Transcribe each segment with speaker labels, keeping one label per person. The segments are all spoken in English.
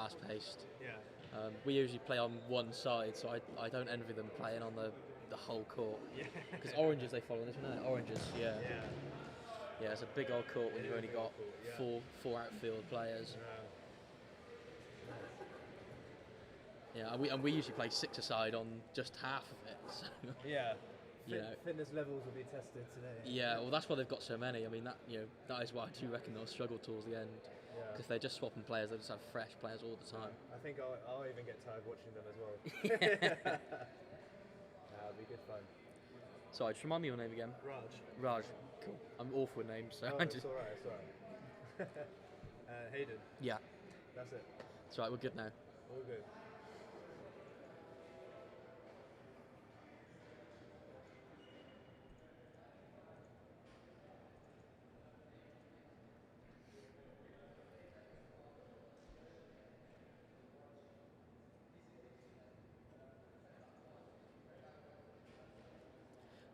Speaker 1: fast-paced.
Speaker 2: Yeah.
Speaker 1: We usually play on one side, so I don't envy them playing on the whole court.
Speaker 2: Yeah.
Speaker 1: Because oranges, they follow this one, isn't it? Oranges, yeah.
Speaker 2: Yeah.
Speaker 1: Yeah, it's a big old court when
Speaker 2: It
Speaker 1: you've
Speaker 2: is
Speaker 1: only
Speaker 2: a big old
Speaker 1: got
Speaker 2: court, yeah.
Speaker 1: four outfield players.
Speaker 2: Yeah.
Speaker 1: Yeah, and we usually play six-a-side on just half of it. So.
Speaker 2: Yeah.
Speaker 1: Yeah.
Speaker 2: Fitness levels will be tested today.
Speaker 1: Yeah, well, that's why they've got so many. I mean, that is why I do reckon they'll struggle towards the end. Because they're just swapping players. They just have fresh players all the time.
Speaker 2: I think I'll even get tired watching them as well. That'll be good fun.
Speaker 1: Sorry, just remind me your name again. Raj. Cool. I'm awful with names, so I just.
Speaker 2: It's alright. Hayden.
Speaker 1: Yeah.
Speaker 2: That's it.
Speaker 1: That's right. We're good now.
Speaker 2: All good.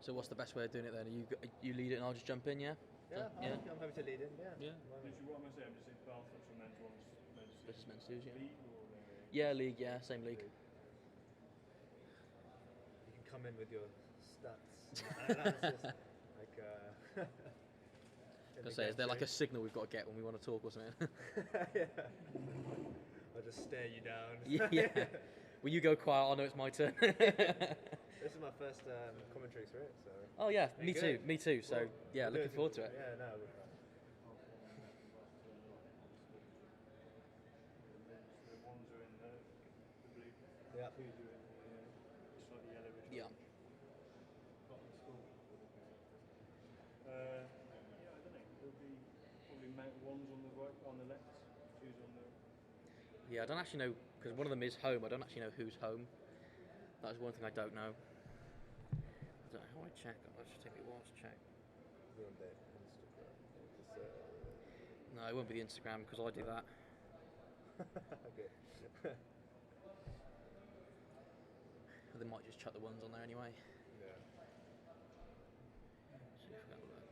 Speaker 1: So what's the best way of doing it then? You lead it and I'll just jump in, yeah?
Speaker 2: Yeah,
Speaker 1: Yeah.
Speaker 2: I'm happy to lead in, yeah.
Speaker 3: Literally, what am I saying? I'm just saying Bath for men's ones.
Speaker 1: This is men's twos, yeah.
Speaker 3: League or
Speaker 1: Yeah, league, yeah, same league.
Speaker 2: You can come in with your stats analysis.
Speaker 1: I was say, is there like a signal we've got to get when we want to talk or something?
Speaker 2: Yeah. I'll just stare you down.
Speaker 1: Yeah. Will you go quiet? I know it's my turn.
Speaker 2: This is my first commentary for it, so.
Speaker 1: Oh yeah, me
Speaker 2: good?
Speaker 1: too. So
Speaker 2: Well,
Speaker 1: yeah, looking forward to it.
Speaker 2: Yeah, no.
Speaker 3: the ones are in the blue.
Speaker 2: Yeah.
Speaker 3: Twos are in the slightly yellowish.
Speaker 1: Yeah.
Speaker 3: Bottom school. Yeah, I don't know. There'll be probably ones on the right, on the left, twos on the.
Speaker 1: Yeah, I don't actually know because one of them is home. I don't actually know who's home. That is one thing I don't know. I don't know how I check. I should think it was check.
Speaker 2: We're on their Instagram.
Speaker 1: No, it won't be the Instagram because I do that.
Speaker 2: Okay.
Speaker 1: They might just chuck the ones on there anyway.
Speaker 2: Yeah.
Speaker 1: See if we have a look.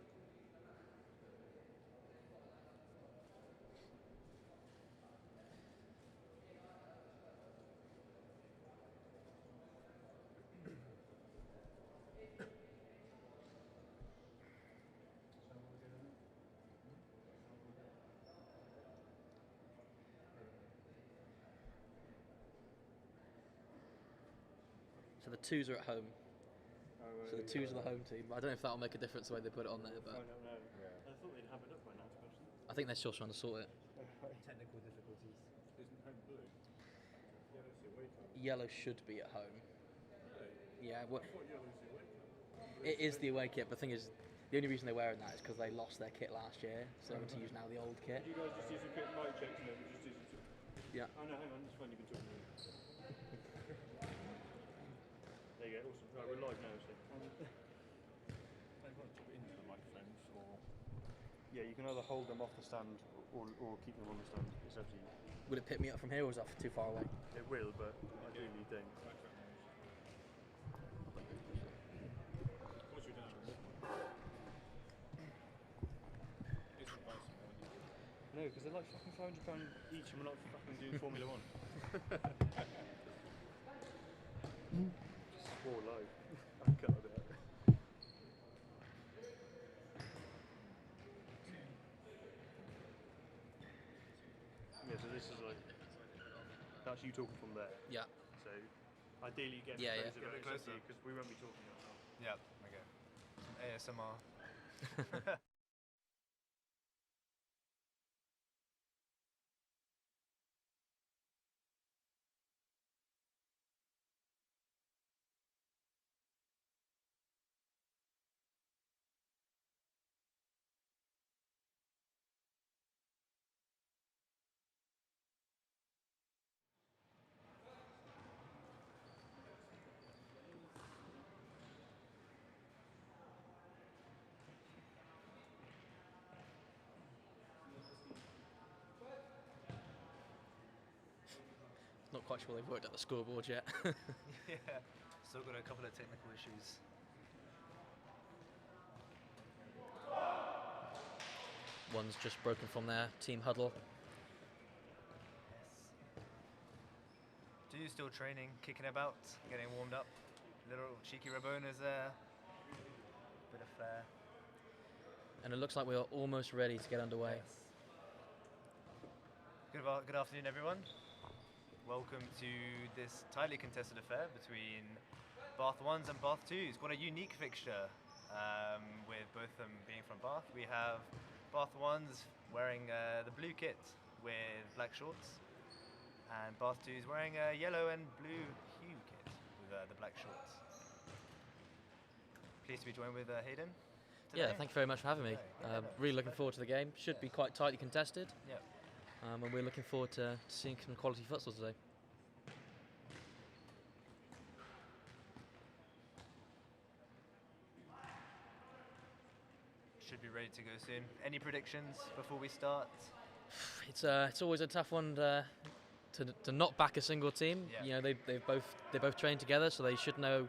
Speaker 1: So the twos are at home. So the twos are the home team. I don't know if that'll make a difference the way they put it on there, but
Speaker 3: I don't know.
Speaker 2: Yeah.
Speaker 3: I thought they'd have it up by now, to be honest.
Speaker 1: I think they're still trying to sort it.
Speaker 2: Technical difficulties.
Speaker 3: Isn't home blue? Yellow's the away team.
Speaker 1: Yellow should be at home. Yeah, well,
Speaker 3: I thought yellow's the away team.
Speaker 1: it is the away kit, but the thing is, the only reason they're wearing that is because they lost their kit last year, so they're having to use now the old kit.
Speaker 3: You guys just use a quick mic check and then we just use it.
Speaker 1: Yeah.
Speaker 3: Oh no, hang on, it's fine, you've been talking to me. There you go, awesome. Right, we're live now, so. They want to into the microphones or. Yeah, you can either hold them off the stand or keep them on the stand. It's up to you.
Speaker 1: Would it pick me up from here, or is that too far away?
Speaker 3: It will, but ideally don't. No, because they're like fucking £500 each and we're not fucking doing Formula 1. Just swore low. I can't do it. Yeah, so this is like, that's you talking from there.
Speaker 1: Yeah.
Speaker 3: So ideally you get
Speaker 1: Yeah,
Speaker 3: closer,
Speaker 2: yeah.
Speaker 3: but
Speaker 2: Get
Speaker 3: it's up to
Speaker 2: closer.
Speaker 3: you because we won't be talking about that.
Speaker 2: Yeah, okay. Some ASMR.
Speaker 1: Not quite sure they've worked out the scoreboard yet.
Speaker 2: Yeah, still got a couple of technical issues.
Speaker 1: One's just broken from their team huddle.
Speaker 2: Two still training, kicking about, getting warmed up. Little cheeky Rabonas there. Bit of flair.
Speaker 1: And it looks like we are almost ready to get underway.
Speaker 2: Yes. Good afternoon, everyone. Welcome to this tightly contested affair between Bath 1s and Bath 2s. What a unique fixture, with both of them being from Bath. We have Bath 1s wearing the blue kit with black shorts, and Bath 2s wearing a yellow and blue hue kit with the black shorts. Pleased to be joined with Hayden today.
Speaker 1: Yeah, thank you very much for having me. Really looking forward to the game. Should be quite tightly contested.
Speaker 2: Yep.
Speaker 1: And we're looking forward to seeing some quality futsal today.
Speaker 2: Should be ready to go soon. Any predictions before we start?
Speaker 1: It's always a tough one to not back a single team.
Speaker 2: Yeah.
Speaker 1: You know, they both trained together, so they should know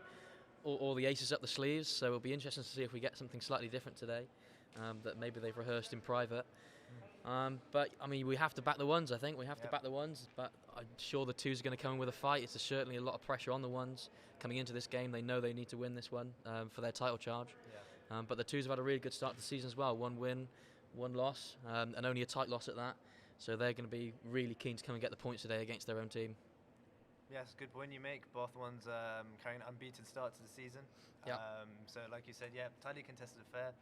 Speaker 1: all the aces up the sleeves. So it'll be interesting to see if we get something slightly different today, that maybe they've rehearsed in private. But I mean, we have to back the ones. I think we have to back the ones. But I'm sure the twos are going to come in with a fight. It's certainly a lot of pressure on the ones coming into this game. They know they need to win this one for their title charge.
Speaker 2: Yeah.
Speaker 1: But the twos have had a really good start to the season as well. 1 win, 1 loss, and only a tight loss at that. So they're going to be really keen to come and get the points today against their own team.
Speaker 2: Yes, good point you make. Bath 1's carrying an unbeaten start to the season.
Speaker 1: Yeah.
Speaker 2: So like you said, tightly contested affair.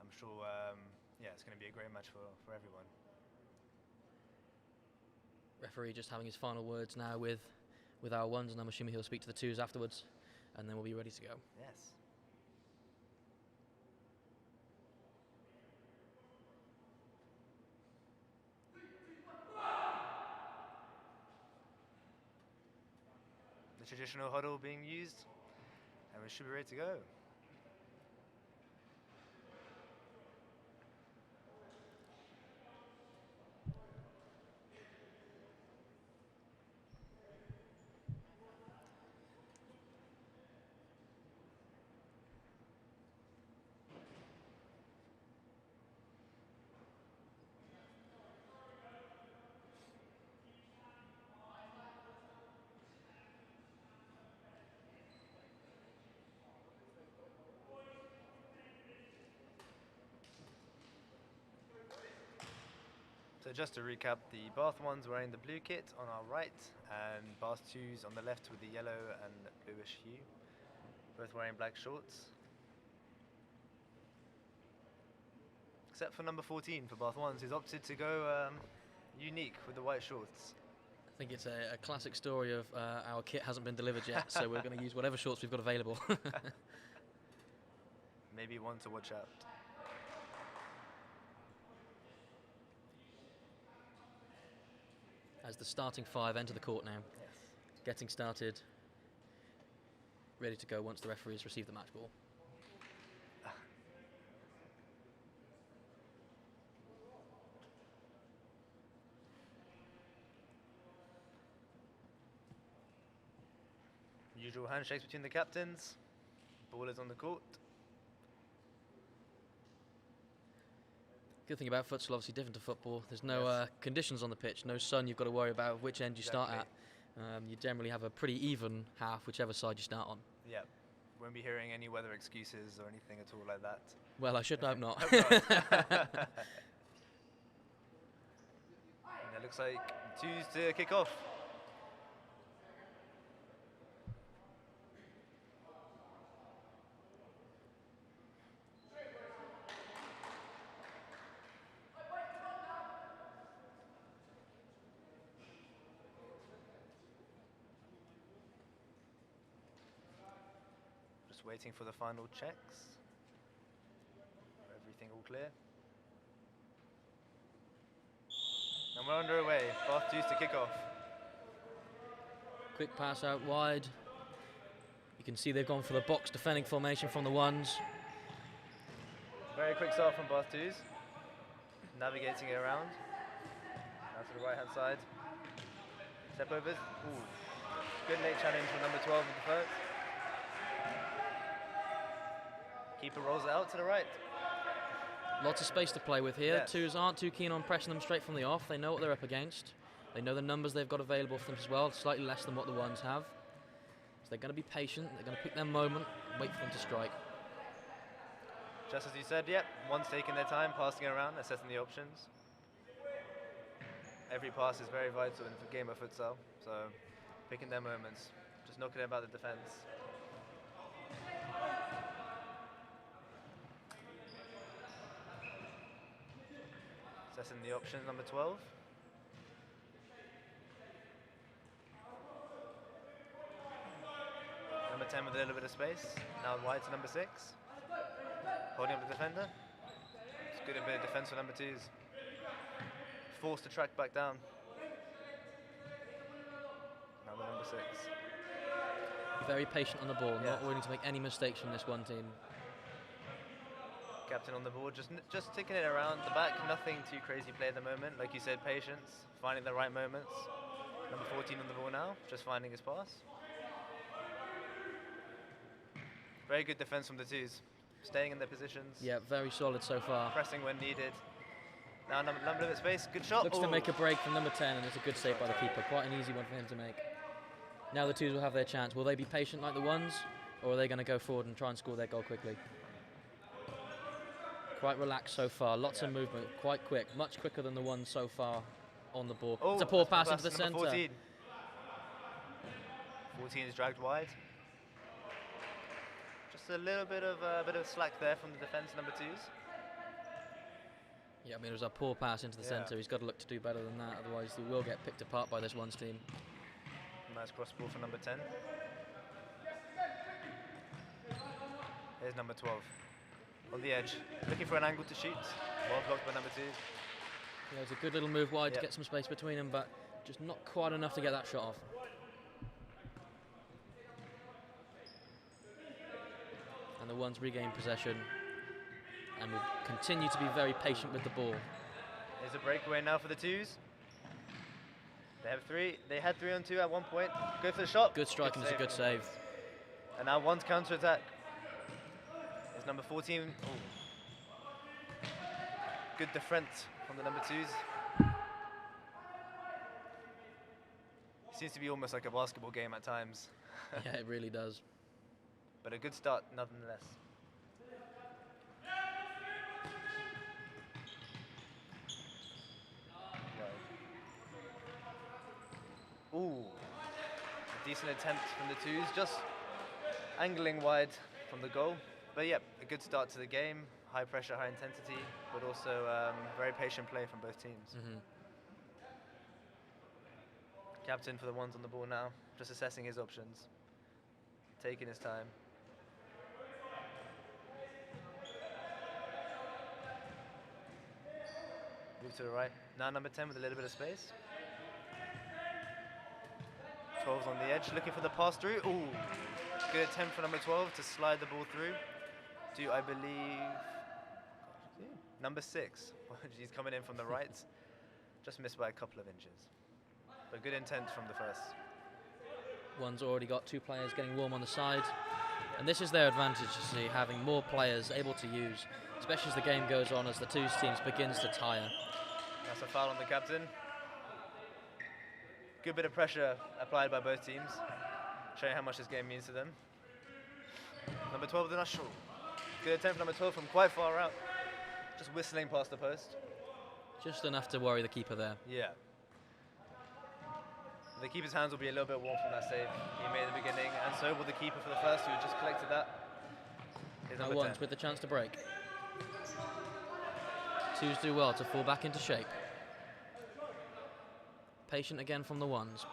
Speaker 2: I'm sure, it's going to be a great match for everyone.
Speaker 1: Referee just having his final words now with our ones, and I'm assuming he'll speak to the twos afterwards, and then we'll be ready to go.
Speaker 2: Yes. The traditional huddle being used, and we should be ready to go. So just to recap, the Bath 1's wearing the blue kit on our right, and Bath 2's on the left with the yellow and bluish hue, both wearing black shorts. Except for number 14 for Bath 1's, who's opted to go unique with the white shorts.
Speaker 1: I think it's a classic story of our kit hasn't been delivered yet, so we're going to use whatever shorts we've got available.
Speaker 2: Maybe one to watch out.
Speaker 1: As the starting 5 enter the court now,
Speaker 2: Yes.
Speaker 1: getting started, ready to go once the referees receive the match ball.
Speaker 2: Usual handshakes between the captains. Ball is on the court.
Speaker 1: Good thing about futsal, obviously different to football. There's no conditions on the pitch, no sun you've got to worry about which end you start at. You generally have a pretty even half, whichever side you start on.
Speaker 2: Yeah. Won't be hearing any weather excuses or anything at all like that.
Speaker 1: Well, I should hope not.
Speaker 2: And it looks like twos to kick off. Just waiting for the final checks. Everything all clear. And we're underway. Bath 2's to kick off.
Speaker 1: Quick pass out wide. You can see they've gone for the box defending formation from the ones.
Speaker 2: Very quick start from Bath 2's. Navigating it around. Now to the right hand side. Step overs. Ooh. Good late challenge from number 12 with the first. Keeper rolls it out to the right.
Speaker 1: Lots of space to play with here.
Speaker 2: Yes.
Speaker 1: Twos aren't too keen on pressing them straight from the off. They know what they're up against. They know the numbers they've got available for them as well, slightly less than what the ones have. So they're going to be patient, they're going to pick their moment, and wait for them to strike.
Speaker 2: Just as you said, yep, one's taking their time, passing around, assessing the options. Every pass is very vital in the game of futsal, so picking their moments, just knocking about the defense. Assessing the options, number 12. Number 10 with a little bit of space. Now wide to number 6. Holding up the defender. It's good a bit of defense for number 2s. Forced to track back down. Now the number 6.
Speaker 1: Be very patient on the ball, not willing to make any mistakes from this one team.
Speaker 2: Captain on the board, just ticking it around the back, nothing too crazy play at the moment. Like you said, patience, finding the right moments. Number 14 on the ball now, just finding his pass. Very good defense from the 2s, staying in their positions.
Speaker 1: Yeah, very solid so far.
Speaker 2: Pressing when needed. Now number of it space, good shot.
Speaker 1: Looks to make a break from number 10, and it's a good save by the keeper. Quite an easy one for him to make. Now the 2s will have their chance. Will they be patient like the 1s, or are they going to go forward and try and score their goal quickly? Quite relaxed so far, lots of movement, quite quick, much quicker than the 1s so far on the ball. It's a poor pass into the centre.
Speaker 2: 14 is dragged wide. Just a little bit of slack there from the defence, number 2s.
Speaker 1: Yeah, I mean, it was a poor pass into the centre. He's got to look to do better than that, otherwise he will get picked apart by this 1s team.
Speaker 2: Nice cross ball for number 10. Here's number 12. On the edge, looking for an angle to shoot. Well blocked by number 2.
Speaker 1: Yeah, it's a good little move wide to get some space between them, but just not quite enough to get that shot off. And the 1s regain possession and will continue to be very patient with the ball.
Speaker 2: There's a breakaway now for the 2s. They have 3. They had 3 on 2 at one point. Go for the shot.
Speaker 1: Good striking, it's a good save.
Speaker 2: And now 1's counter attack. It's number 14. Ooh. Good defense from the number 2s. Seems to be almost like a basketball game at times.
Speaker 1: Yeah, it really does.
Speaker 2: But a good start nonetheless. Ooh, a decent attempt from the 2s, just angling wide from the goal. But yeah, a good start to the game. High pressure, high intensity, but also very patient play from both teams. Captain for the 1s on the ball now, just assessing his options, taking his time. Move to the right. Now number 10 with a little bit of space. 12's on the edge, looking for the pass through. Ooh, good attempt for number 12 to slide the ball through. To, I believe, number 6. He's coming in from the right. Just missed by a couple of inches. But good intent from the first.
Speaker 1: 1's already got 2 players getting warm on the side. And this is their advantage, you see, having more players able to use, especially as the game goes on, as the 2s teams begins to tire.
Speaker 2: That's a foul on the captain. Good bit of pressure applied by both teams, showing how much this game means to them. Number 12, the Nashul. Good attempt from number 12 from quite far out. Just whistling past the post.
Speaker 1: Just enough to worry the keeper there.
Speaker 2: Yeah. The keeper's hands will be a little bit warm from that save he made at the beginning, and so will the keeper for the first, who just collected that.
Speaker 1: Now 1's with the chance to break. 2s do well to fall back into shape. Patient again from the 1s.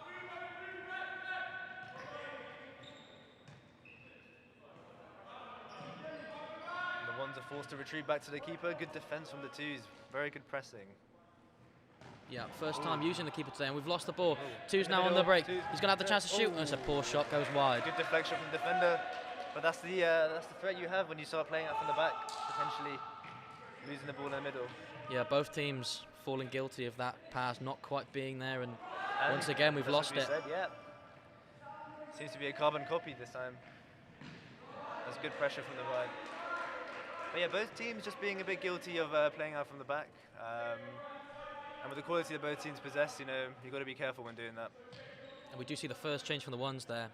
Speaker 2: The 1s are forced to retreat back to the keeper. Good defense from the 2s. Very good pressing.
Speaker 1: Yeah, first time using the keeper today, and we've lost the ball. 2's now on the break. He's going to have the chance to shoot, and it's a poor shot, goes wide.
Speaker 2: Good deflection from the defender, but that's the threat you have when you start playing out from the back, potentially losing the ball in the middle.
Speaker 1: Yeah, both teams falling guilty of that pass not quite being there, and once again we've lost it.
Speaker 2: Said, yeah. Seems to be a carbon copy this time. That's good pressure from the right. But yeah, both teams just being a bit guilty of playing out from the back. And with the quality that both teams possess, you know, you've got to be careful when doing that.
Speaker 1: And we do see the first change from the ones there.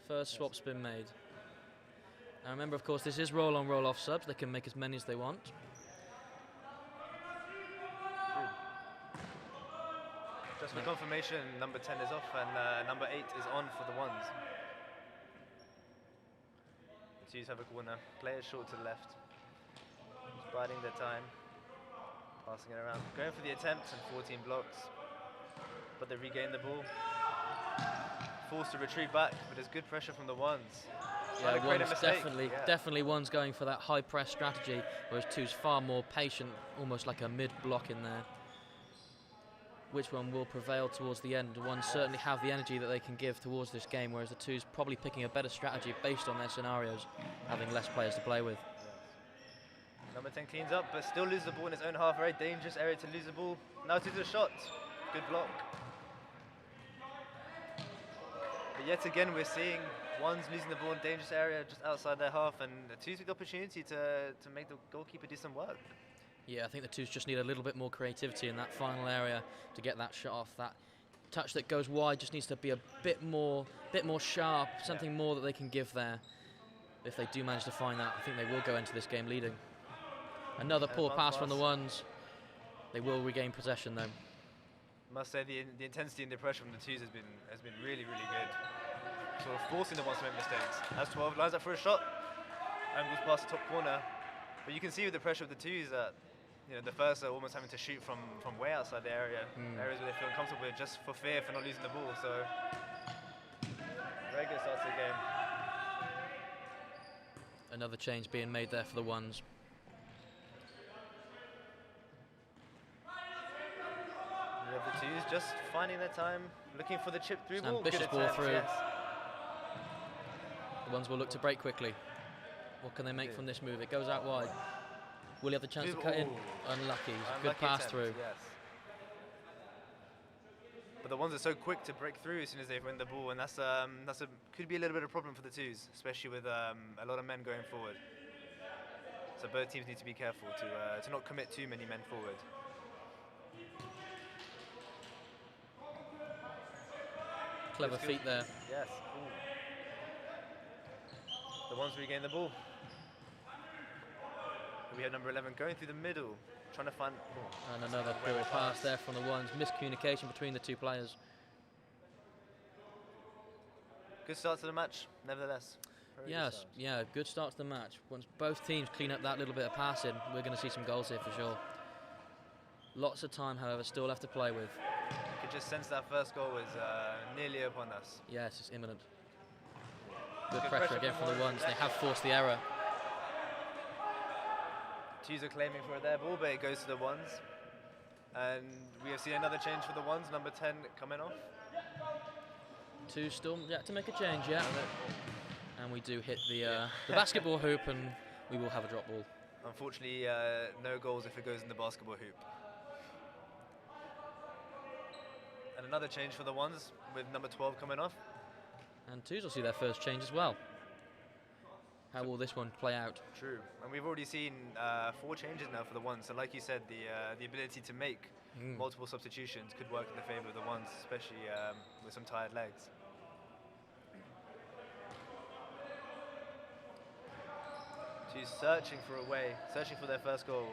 Speaker 1: First swap's been made. And remember, of course, this is roll-on, roll-off subs. They can make as many as they want.
Speaker 2: Just for confirmation, number 10 is off and number 8 is on for the ones. The twos have a corner. Players short to the left. Just biding their time. Passing it around. Going for the attempt and 14 blocks. But they regain the ball. Forced to retreat back, but there's good pressure from the ones.
Speaker 1: Yeah, one's definitely one's going for that high press strategy, whereas two's far more patient, almost like a mid block in there. Which one will prevail towards the end? One certainly have the energy that they can give towards this game, whereas the two's probably picking a better strategy based on their scenarios, having less players to play with.
Speaker 2: Number 10 cleans up, but still loses the ball in his own half. Very dangerous area to lose the ball. Now to the shot. Good block. But yet again, we're seeing ones losing the ball in dangerous area just outside their half, and the twos with the opportunity to make the goalkeeper do some work.
Speaker 1: Yeah, I think the twos just need a little bit more creativity in that final area to get that shot off. That touch that goes wide just needs to be a bit more sharp, something more that they can give there. If they do manage to find that, I think they will go into this game leading. Another poor pass from the ones. They will regain possession though.
Speaker 2: Must say the intensity and the pressure from the twos has been really, really good. Sort of forcing the ones to make mistakes. As 12 lines up for a shot, and goes past the top corner. But you can see with the pressure of the twos that, you know, the first are almost having to shoot from way outside the area, areas where they feel uncomfortable with, just for fear for not losing the ball. So very good start to the game.
Speaker 1: Another change being made there for the ones.
Speaker 2: We have the twos just finding their time, looking for the chip through ball.
Speaker 1: Ambitious
Speaker 2: Good
Speaker 1: ball
Speaker 2: attempt,
Speaker 1: through.
Speaker 2: yes.
Speaker 1: The ones will look to break quickly. What can they make from this move? It goes out wide. Will he have the chance to cut in? Unlucky. Good pass
Speaker 2: attempt,
Speaker 1: through.
Speaker 2: Yes. But the ones are so quick to break through as soon as they win the ball, and that's could be a little bit of a problem for the twos, especially with a lot of men going forward. So both teams need to be careful to not commit too many men forward.
Speaker 1: Clever feet there.
Speaker 2: Yes. Ooh. The ones regain the ball. We have number 11 going through the middle, trying to find. Oh,
Speaker 1: and another poor pass there from the ones. Miscommunication between the two players.
Speaker 2: Good start to the match, nevertheless.
Speaker 1: Yes, yeah, good start to the match. Once both teams clean up that little bit of passing, we're going to see some goals here for sure. Lots of time, however, still left to play with.
Speaker 2: You could just sense that first goal was nearly upon us.
Speaker 1: Yes, it's imminent. Good pressure again from the ones. They have forced the error.
Speaker 2: Twos are claiming for their ball, but it goes to the ones. And we have seen another change for the ones, number 10 coming off.
Speaker 1: Two still yet to make a change, yeah. And we do hit the basketball hoop, and we will have a drop ball.
Speaker 2: Unfortunately, no goals if it goes in the basketball hoop. And another change for the ones, with number 12 coming off.
Speaker 1: And twos will see their first change as well. How will this one play out?
Speaker 2: True, and we've already seen 4 changes now for the ones. So like you said, the ability to make multiple substitutions could work in the favour of the ones, especially with some tired legs. She's searching for a way, searching for their first goal.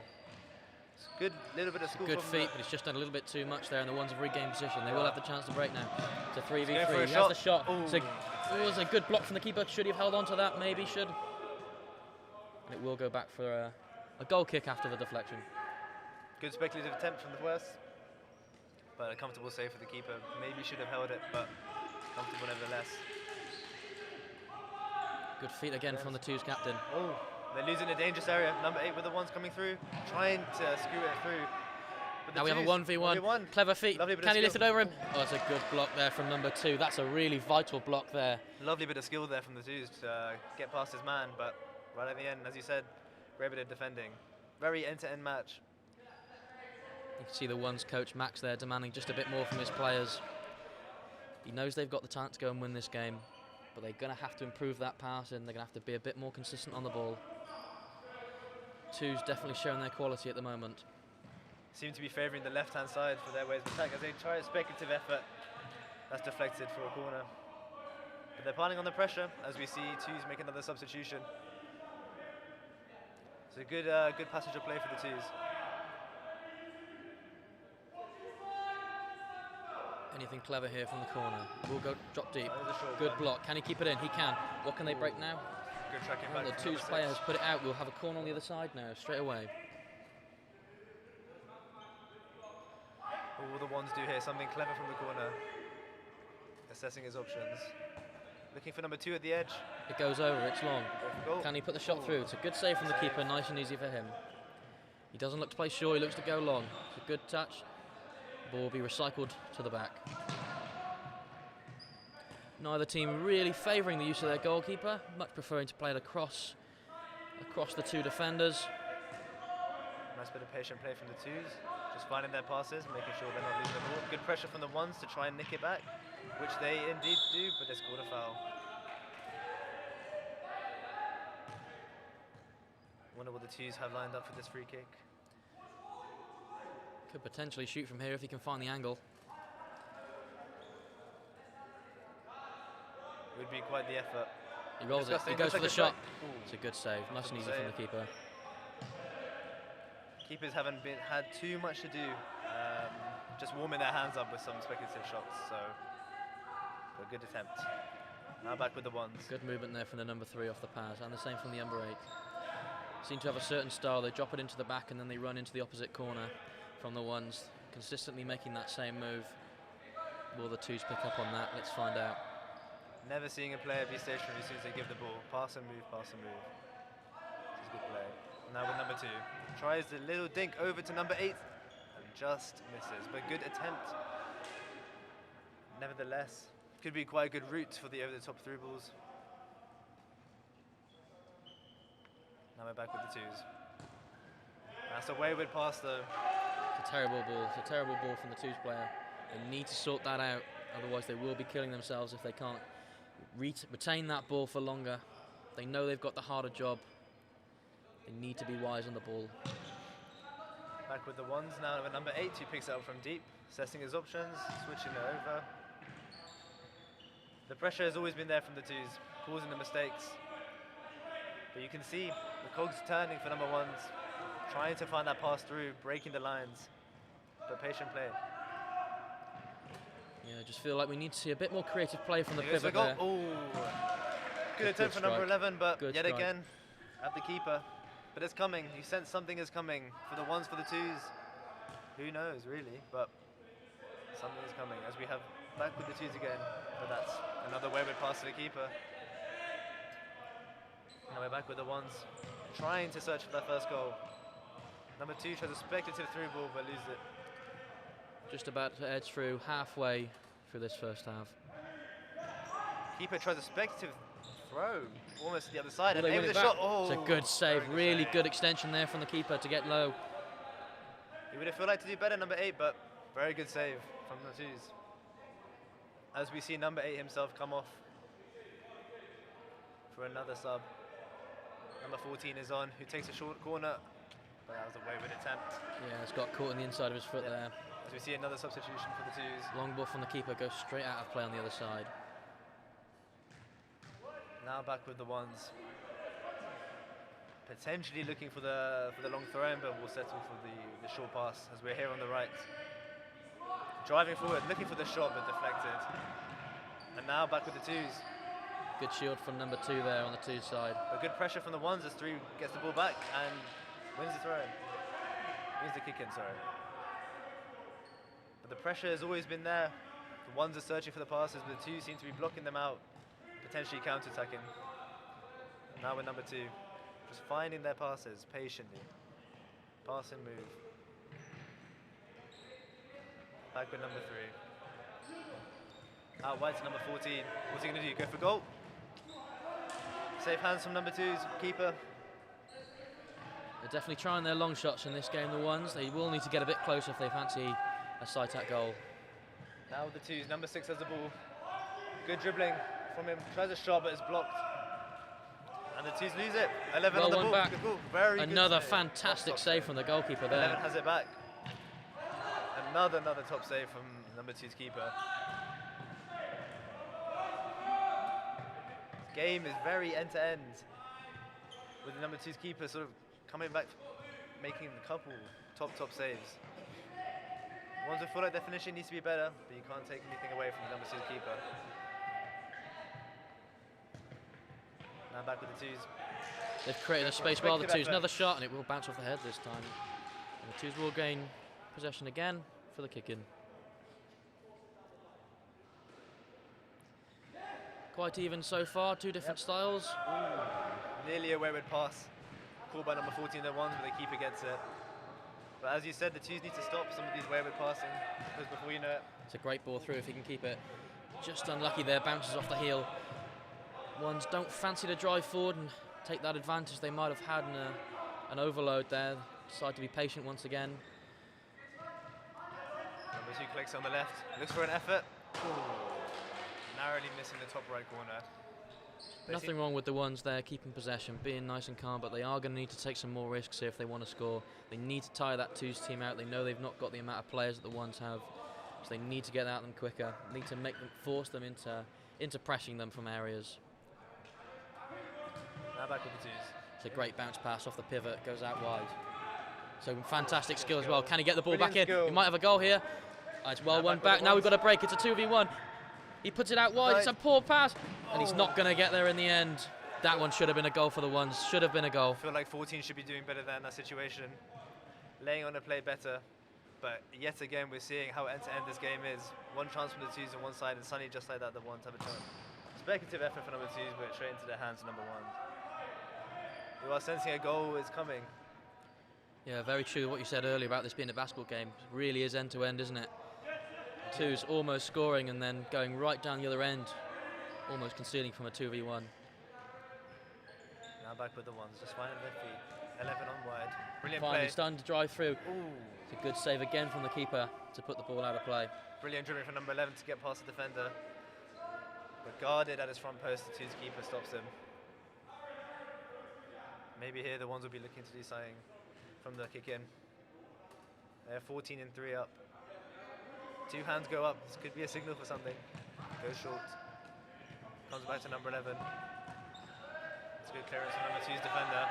Speaker 2: It's good, little bit of school.
Speaker 1: Good feet, but it's just done a little bit too much there, and the ones have regained position. They will have the chance to break now. It's a 3v3. He has the shot. It was a good block from the keeper. Should he have held on to that? Maybe should. And it will go back for a goal kick after the deflection.
Speaker 2: Good speculative attempt from the West, but a comfortable save for the keeper. Maybe should have held it, but comfortable nevertheless. Good
Speaker 1: feet again from the twos captain.
Speaker 2: Oh, they're losing a dangerous area. Number 8 with the ones coming through, trying to screw it through.
Speaker 1: Now we have a 1v1. Clever feet. Can he lift it over him? Oh, it's a good block there from number 2. That's a really vital block there.
Speaker 2: Lovely bit of skill there from the twos to get past his man, but right at the end, as you said, great bit of defending. Very end-to-end match.
Speaker 1: You can see the ones coach Max there demanding just a bit more from his players. He knows they've got the talent to go and win this game, but they're going to have to improve that passing. They're going to have to be a bit more consistent on the ball. Twos definitely showing their quality at the moment.
Speaker 2: seem to be favouring the left-hand side for their ways of attack as they try a speculative effort. That's deflected for a corner. But they're piling on the pressure as we see twos make another substitution. It's a good passage of play for the twos.
Speaker 1: Anything clever here from the corner. Will go drop deep.
Speaker 2: That is a short
Speaker 1: Good
Speaker 2: one.
Speaker 1: block. Can he keep it in? He can. What can they break now?
Speaker 2: Good tracking
Speaker 1: And
Speaker 2: back
Speaker 1: the
Speaker 2: from
Speaker 1: twos
Speaker 2: number
Speaker 1: player has
Speaker 2: 6.
Speaker 1: put it out. We'll have a corner on the other side now, straight away.
Speaker 2: What will the ones do here? Something clever from the corner. Assessing his options. Looking for number 2 at the edge.
Speaker 1: It goes over, it's long.
Speaker 2: Go for goal.
Speaker 1: Can he put the shot through? It's a good save from the keeper, nice and easy for him. He doesn't look to play short, he looks to go long. It's a good touch. Ball will be recycled to the back. Neither team really favouring the use of their goalkeeper, much preferring to play it across the two defenders.
Speaker 2: Nice bit of patient play from the twos. Just finding their passes, making sure they're not losing the ball. Good pressure from the ones to try and nick it back, which they indeed do, but they scored a foul. Wonder what the twos have lined up for this free kick.
Speaker 1: Could potentially shoot from here if he can find the angle.
Speaker 2: Would be quite the effort.
Speaker 1: He rolls it, he
Speaker 2: Disgusting.
Speaker 1: goes for the
Speaker 2: Looks like
Speaker 1: shot.
Speaker 2: a strike.
Speaker 1: It's a good save, nice and easy from the keeper.
Speaker 2: Keepers haven't had too much to do, just warming their hands up with some speculative shots, so a good attempt. Now back with the ones.
Speaker 1: Good movement there from the number 3 off the pass, and the same from the number 8. Seem to have a certain style, they drop it into the back and then they run into the opposite corner from the ones, consistently making that same move. Will the twos pick up on that? Let's find out.
Speaker 2: Never seeing a player be stationary as soon as they give the ball. Pass and move, pass and move. This is good play. Now with number 2. Tries the little dink over to number 8 and just misses, but good attempt. Nevertheless, could be quite a good route for the over-the-top through balls. Now we're back with the twos. That's a wayward pass though.
Speaker 1: It's a terrible ball. It's a terrible ball from the twos player. They need to sort that out, otherwise they will be killing themselves if they can't retain that ball for longer. They know they've got the harder job. They need to be wise on the ball.
Speaker 2: Back with the ones now with number 8 who picks it up from deep, assessing his options, switching it over. The pressure has always been there from the twos, causing the mistakes. But you can see the cogs turning for number 1s, trying to find that pass through, breaking the lines. But patient play.
Speaker 1: Yeah, I just feel like we need to see a bit more creative play from the
Speaker 2: Here goes the
Speaker 1: pivot
Speaker 2: goal.
Speaker 1: there.
Speaker 2: Oh, good attempt for number
Speaker 1: strike.
Speaker 2: 11, but
Speaker 1: Good
Speaker 2: yet
Speaker 1: strike.
Speaker 2: again at the keeper. But it's coming. You sense something is coming for the ones, for the twos. Who knows, really? But something is coming as we have back with the twos again. But that's another wayward pass to the keeper. Now we're back with the ones, trying to search for their first goal. Number 2 tries a speculative through ball, but loses it.
Speaker 1: Just about to edge through halfway through this first half.
Speaker 2: Keeper tries a speculative throw, almost to the other side,
Speaker 1: Will
Speaker 2: and
Speaker 1: they
Speaker 2: aim
Speaker 1: win
Speaker 2: the
Speaker 1: it back?
Speaker 2: shot. Oh,
Speaker 1: It's a good save,
Speaker 2: very
Speaker 1: really
Speaker 2: save.
Speaker 1: good extension there from the keeper to get low.
Speaker 2: He would have felt like to do better, number 8, but very good save from the twos. As we see number 8 himself come off for another sub. Number 14 is on, who takes a short corner, but that was a wayward attempt.
Speaker 1: Yeah, it's got caught in the inside of his foot there.
Speaker 2: As we see another substitution for the twos.
Speaker 1: Long ball from the keeper, goes straight out of play on the other side.
Speaker 2: Now back with the ones. Potentially looking for the long throw in, but we'll settle for the short pass as we're here on the right. Driving forward, looking for the shot, but deflected. And now back with the twos.
Speaker 1: Good shield from number 2 there on the 2 side.
Speaker 2: A good pressure from the ones as 3 gets the ball back and wins the throw. Wins the kick in, sorry. But the pressure has always been there. The ones are searching for the passes, but the 2 seem to be blocking them out, potentially counter-attacking. Now with number 2, just finding their passes patiently. Pass and move. Back with number 3. Out wide to number 14. What's he going to do? Go for goal? Safe hands from number 2's keeper.
Speaker 1: They're definitely trying their long shots in this game, the ones. They will need to get a bit closer if they fancy a sight at goal.
Speaker 2: Now with the 2's, number 6 has the ball. Good dribbling from him. Tries a shot, but it's blocked. And the 2's lose it. 11
Speaker 1: Well
Speaker 2: on the
Speaker 1: won
Speaker 2: ball.
Speaker 1: back.
Speaker 2: Good ball. Very good
Speaker 1: Another
Speaker 2: save.
Speaker 1: fantastic
Speaker 2: Offside
Speaker 1: save from the goalkeeper
Speaker 2: 11
Speaker 1: there.
Speaker 2: has it back. Another top save from number 2's keeper. This game is very end-to-end, with the number 2's keeper sort of coming back, making a couple top saves. Ones who feel like their finishing needs to be better, but you can't take anything away from the number 2's keeper. Now back with the 2's.
Speaker 1: They've created a space well, the 2's. Another shot, and it will bounce off the head this time. And the 2's will gain possession again for the kick-in. Quite even so far, two different styles.
Speaker 2: Ooh, nearly a wayward pass. Called by number 14, the ones, but the keeper gets it. But as you said, the 2's need to stop some of these wayward passing, because before you know it...
Speaker 1: It's a great ball through if he can keep it. Just unlucky there, bounces off the heel. Ones don't fancy to drive forward and take that advantage they might have had in an overload there. Decide to be patient once again.
Speaker 2: Number 2 clicks on the left, looks for an effort. Ooh. Narrowly missing the top right corner.
Speaker 1: Nothing wrong with the ones there, keeping possession, being nice and calm, but they are going to need to take some more risks here if they want to score. They need to tire that 2's team out. They know they've not got the amount of players that the ones have, so they need to get at them quicker. Need to force them into pressing them from areas.
Speaker 2: Now back with the 2's.
Speaker 1: It's a great bounce pass off the pivot, goes out wide. So fantastic skill as well. Can he get the ball back in? He might have a goal here. It's well won back. Now we've got a break. It's a 2v1. He puts it out wide. It's a poor pass, and he's not going to get there in the end. That one should have been a goal for the ones. Should have been a goal.
Speaker 2: I feel like 14 should be doing better than that situation. Laying on a play better. But yet again, we're seeing how end-to-end this game is. One chance from the 2's on one side, and suddenly just like that, the ones have a chance. Speculative effort for number 2's, but straight into the hands of number 1. We are sensing a goal is coming.
Speaker 1: Yeah, very true what you said earlier about this being a basketball game. It really is end-to-end, isn't it? 2's almost scoring and then going right down the other end, almost conceding from a 2v1.
Speaker 2: Now back with the ones, just finding their feet. 11 on wide. Brilliant
Speaker 1: Finally
Speaker 2: play.
Speaker 1: starting to drive through.
Speaker 2: Ooh.
Speaker 1: It's a good save again from the keeper to put the ball out of play.
Speaker 2: Brilliant dribbling from number 11 to get past the defender. But guarded at his front post, the 2's keeper stops him. Maybe here the ones will be looking to do something from the kick in. They're 14 and 3 up. 2 hands go up. This could be a signal for something. Goes short. Comes back to number 11. It's a good clearance from number 2's defender.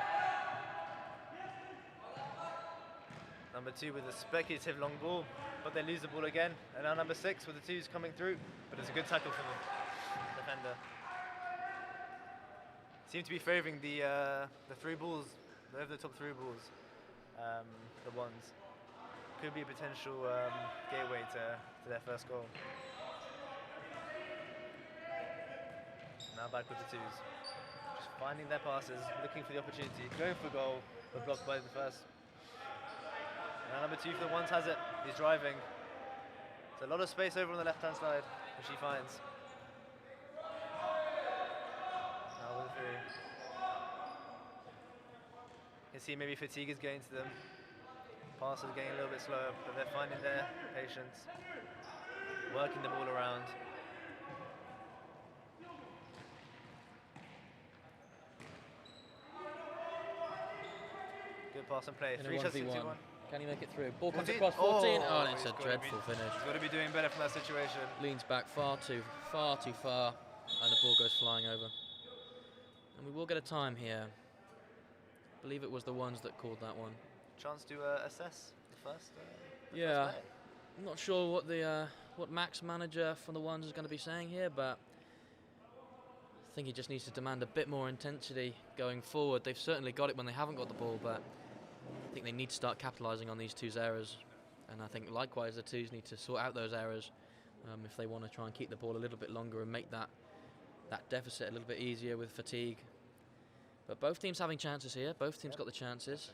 Speaker 2: Number 2 with a speculative long ball, but they lose the ball again. And now number 6 with the 2's coming through, but it's a good tackle from the defender. Seem to be favouring the through balls, over the top through balls, the ones. Could be a potential gateway to their first goal. Now back with the 2's. Just finding their passes, looking for the opportunity, going for goal, but blocked by the first. Now number 2 for the ones has it. He's driving. There's a lot of space over on the left-hand side, which he finds. Now with the 3. You can see maybe fatigue is getting to them. Passes are getting a little bit slower, but they're finding their patience, working the ball around. Good pass and play. 3 shots into 1.
Speaker 1: Can he make it through? Ball comes across 14. Oh, and it's a dreadful finish.
Speaker 2: He's got to be doing better from that situation.
Speaker 1: Leans back far too far, and the ball goes flying over. And we will get a time here. I believe it was the ones that called that one.
Speaker 2: Chance to assess the first.
Speaker 1: Yeah, I'm not sure what the what Max manager from the ones is going to be saying here, but I think he just needs to demand a bit more intensity going forward. They've certainly got it when they haven't got the ball, but I think they need to start capitalising on these 2's errors, and I think likewise the 2's need to sort out those errors if they want to try and keep the ball a little bit longer and make that deficit a little bit easier with fatigue. But both teams having chances here. Both teams got the chances.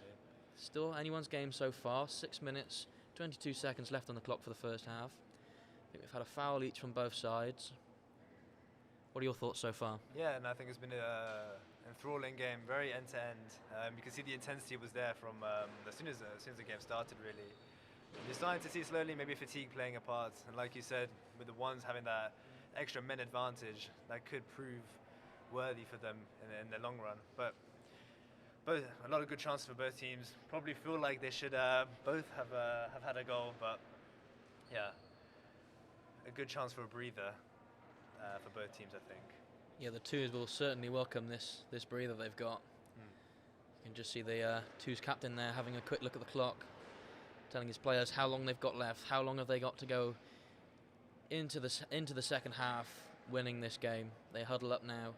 Speaker 1: Still anyone's game so far. 6 minutes, 22 seconds left on the clock for the first half. I think we've had a foul each from both sides. What are your thoughts so far?
Speaker 2: Yeah, and I think it's been an enthralling game, very end-to-end. You can see the intensity was there from as soon as the game started, really. You're starting to see slowly maybe fatigue playing a part, and like you said, with the ones having that extra men advantage, that could prove worthy for them in the long run. But a lot of good chances for both teams. Probably feel like they should both have had a goal, but Yeah, a good chance for a breather for both teams, I think.
Speaker 1: Yeah, the twos will certainly welcome this breather they've got. You can just see the twos captain there having a quick look at the clock, telling his players how long they've got left, how long have they got to go into the second half, winning this game. They huddle up now.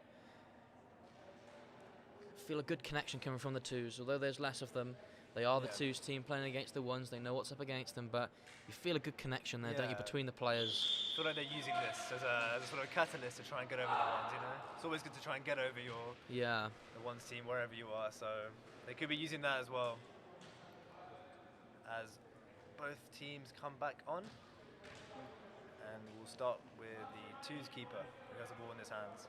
Speaker 1: Feel a good connection coming from the twos, although there's less of them. They are the twos team playing against the ones. They know what's up against them, but you feel a good connection there, don't you, between the players?
Speaker 2: I feel like they're using this as a sort of catalyst to try and get over the ones, you know? It's always good to try and get over the ones team wherever you are, so they could be using that as well. As both teams come back on, and we'll start with the twos keeper who has the ball in his hands.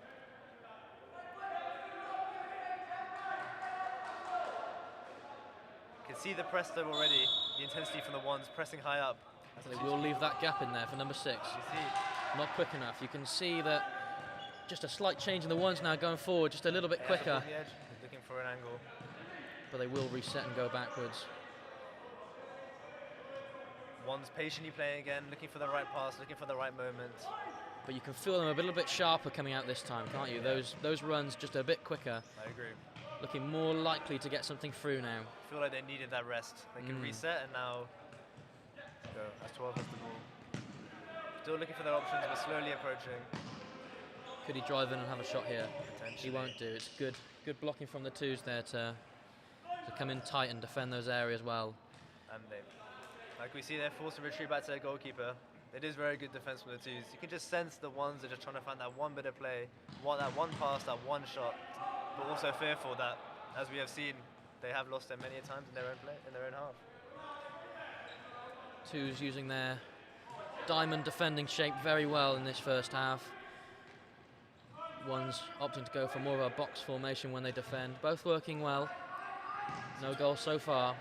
Speaker 2: You can see the press though already, the intensity from the ones pressing high up.
Speaker 1: So they will leave that gap in there for number 6.
Speaker 2: You see?
Speaker 1: Not quick enough. You can see that just a slight change in the ones now going forward, just a little bit quicker.
Speaker 2: On the edge, looking for an angle.
Speaker 1: But they will reset and go backwards.
Speaker 2: One's patiently playing again, looking for the right pass, looking for the right moment.
Speaker 1: But you can feel them a little bit sharper coming out this time, can't you?
Speaker 2: Yeah.
Speaker 1: Those runs just a bit quicker.
Speaker 2: I agree.
Speaker 1: Looking more likely to get something through now.
Speaker 2: I feel like they needed that rest. They can reset and now go. That's 12 has the ball. Still looking for their options, but slowly approaching.
Speaker 1: Could he drive in and have a shot here? He
Speaker 2: Potentially.
Speaker 1: won't do. It's good blocking from the twos there to come in tight and defend those areas well.
Speaker 2: And they, like we see, they're forced to retreat back to their goalkeeper. It is very good defense from the twos. You can just sense the ones are just trying to find that one bit of play, that one pass, that one shot, but also fearful that, as we have seen, they have lost it many times in their own play, in their own half.
Speaker 1: Twos using their diamond defending shape very well in this first half. One's opting to go for more of a box formation when they defend. Both working well. No goal so far.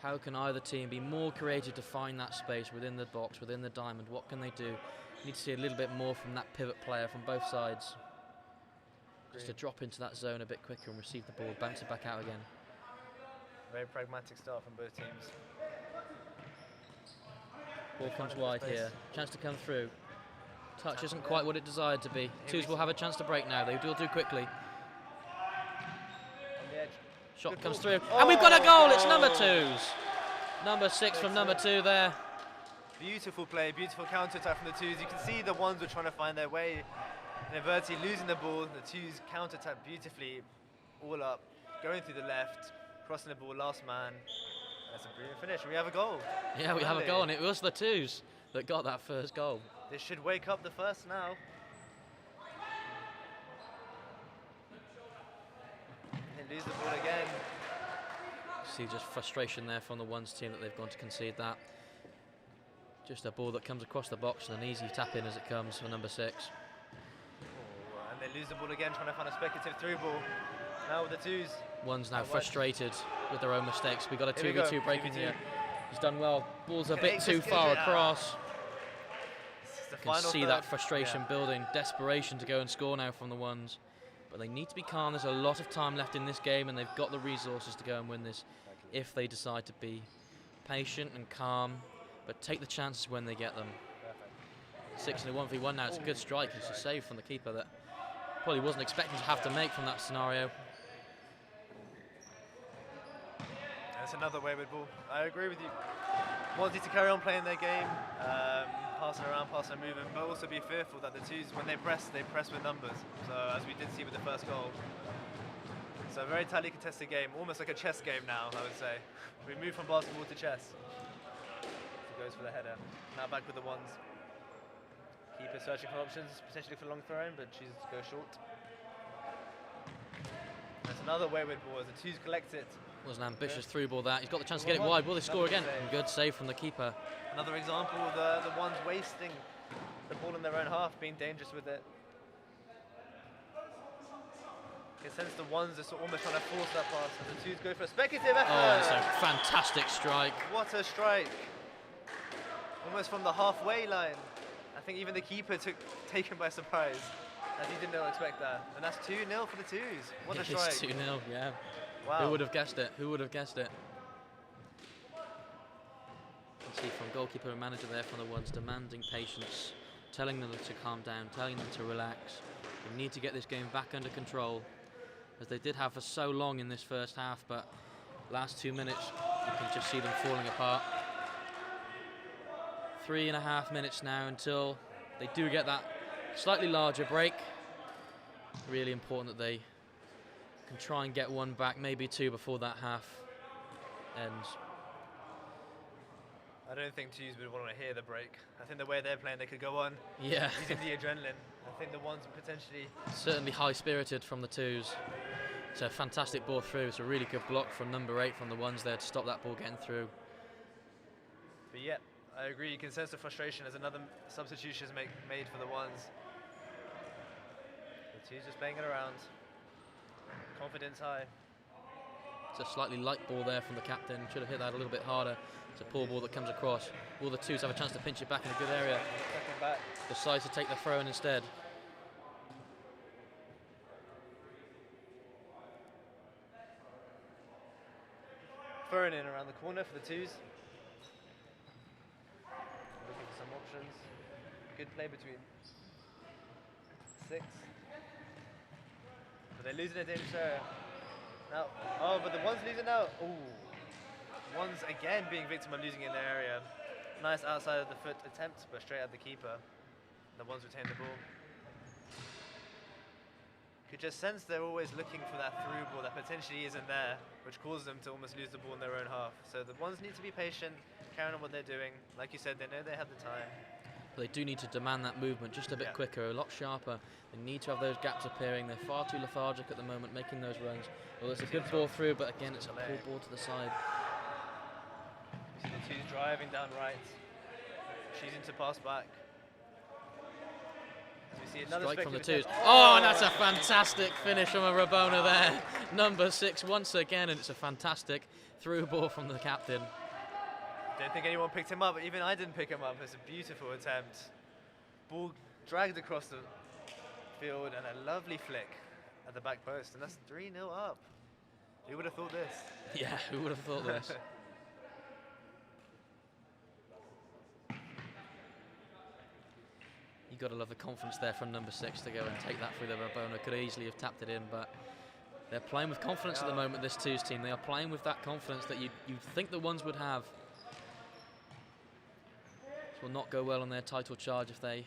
Speaker 1: How can either team be more creative to find that space within the box, within the diamond? What can they do? You need to see a little bit more from that pivot player from both sides. Just to drop into that zone a bit quicker and receive the ball, bounce it back out again.
Speaker 2: Very pragmatic start from both teams.
Speaker 1: Ball comes wide here. Chance to come through. Touch isn't quite what it desired to be. Twos will have a chance to break now. They will do quickly.
Speaker 2: On the edge.
Speaker 1: Shot comes through. And we've got a goal. It's number 2's. Number 6 from number 2 there.
Speaker 2: Beautiful play, beautiful counter attack from the twos. You can see the ones were trying to find their way. Inverti losing the ball. The twos counter attack beautifully. All up. Going through the left. Crossing the ball, last man. That's a brilliant finish. We have a goal.
Speaker 1: Yeah, we have a goal, and it was the twos that got that first goal.
Speaker 2: This should wake up the first now. They lose the ball again.
Speaker 1: See just frustration there from the ones team that they've gone to concede that. Just a ball that comes across the box and an easy tap in as it comes for number 6.
Speaker 2: Oh, and they lose the ball again, trying to find a speculative through ball. Now with the twos.
Speaker 1: One's now frustrated with their own mistakes. We've got a 2v2 break in here. He's done well. Ball's a bit too far across. You can see that frustration building, desperation to go and score now from the ones. But they need to be calm. There's a lot of time left in this game, and they've got the resources to go and win this if they decide to be patient and calm, but take the chances when they get them. 6 in a 1v1 now. It's a good strike. It's a save from the keeper that probably wasn't expecting to have to make from that scenario.
Speaker 2: That's another wayward ball. I agree with you. Wanting to carry on playing their game, passing around, passing and moving, but also be fearful that the twos, when they press with numbers. So as we did see with the first goal. So a very tightly contested game, almost like a chess game now, I would say. We move from basketball to chess. So goes for the header. Now back with the ones. Keeper searching for options, potentially for long throw in, but chooses to go short. There's another wayward ball as the twos collect it.
Speaker 1: Was an ambitious through ball that. He's got the chance to get it wide. Will they score again? Good save from the keeper.
Speaker 2: Another example of the ones wasting the ball in their own half, being dangerous with it. You can sense the ones are almost trying to force that pass, and the twos go for a speculative effort.
Speaker 1: Oh, it's a fantastic strike.
Speaker 2: What a strike. Almost from the halfway line. I think even the keeper taken by surprise, as he did not expect that. And that's 2-0 for the twos. What a strike.
Speaker 1: It's 2-0, yeah.
Speaker 2: Wow.
Speaker 1: Who would have guessed it? Who would have guessed it? See see from goalkeeper and manager there from the ones, demanding patience, telling them to calm down, telling them to relax. We need to get this game back under control, as they did have for so long in this first half, but last 2 minutes, you can just see them falling apart. 3.5 minutes now until they do get that slightly larger break. Really important that they can try and get one back, maybe two, before that half ends.
Speaker 2: I don't think Twos would want to hear the break. I think the way they're playing, they could go on
Speaker 1: Yeah.
Speaker 2: using the adrenaline. I think the ones potentially...
Speaker 1: Certainly high-spirited from the Twos. It's a fantastic ball through. It's a really good block from number 8 from the ones there to stop that ball getting through.
Speaker 2: But yeah, I agree. You can sense the frustration as another substitution is made for the ones. The Twos just playing it around. Confidence high.
Speaker 1: It's a slightly light ball there from the captain. Should have hit that a little bit harder. It's a poor ball that comes across. All the Twos have a chance to pinch it back in a good area.
Speaker 2: Back.
Speaker 1: Decide to take the throw in instead.
Speaker 2: Throwing in around the corner for the Twos. Looking for some options. Good play between 6. But they're losing a dangerous area. Now, oh, but the one's losing now. Ooh. One's again being victim of losing in their area. Nice outside of the foot attempt, but straight at the keeper. The ones retain the ball. Could just sense they're always looking for that through ball that potentially isn't there, which causes them to almost lose the ball in their own half. So the ones need to be patient, carry on what they're doing. Like you said, they know they have the time.
Speaker 1: They do need to demand that movement just a bit quicker, a lot sharper. They need to have those gaps appearing. They're far too lethargic at the moment, making those runs. Well, it's a good ball through, but again, it's a poor ball to the side.
Speaker 2: You see the Twos driving down right, choosing to pass back. As we see another
Speaker 1: Strike from the Twos.
Speaker 2: attempt.
Speaker 1: Oh, and that's a fantastic finish from a Rabona there. Number 6 once again, and it's a fantastic through ball from the captain.
Speaker 2: Don't think anyone picked him up, even I didn't pick him up. It's a beautiful attempt. Ball dragged across the field and a lovely flick at the back post, and that's 3-0 up. Who would have thought this?
Speaker 1: Yeah, who would have thought this? You got to love the confidence there from number 6 to go and take that through the Rabona. Could easily have tapped it in, but they're playing with confidence at the moment, this Twos team. They are playing with that confidence that you'd think the ones would have. This will not go well on their title charge if they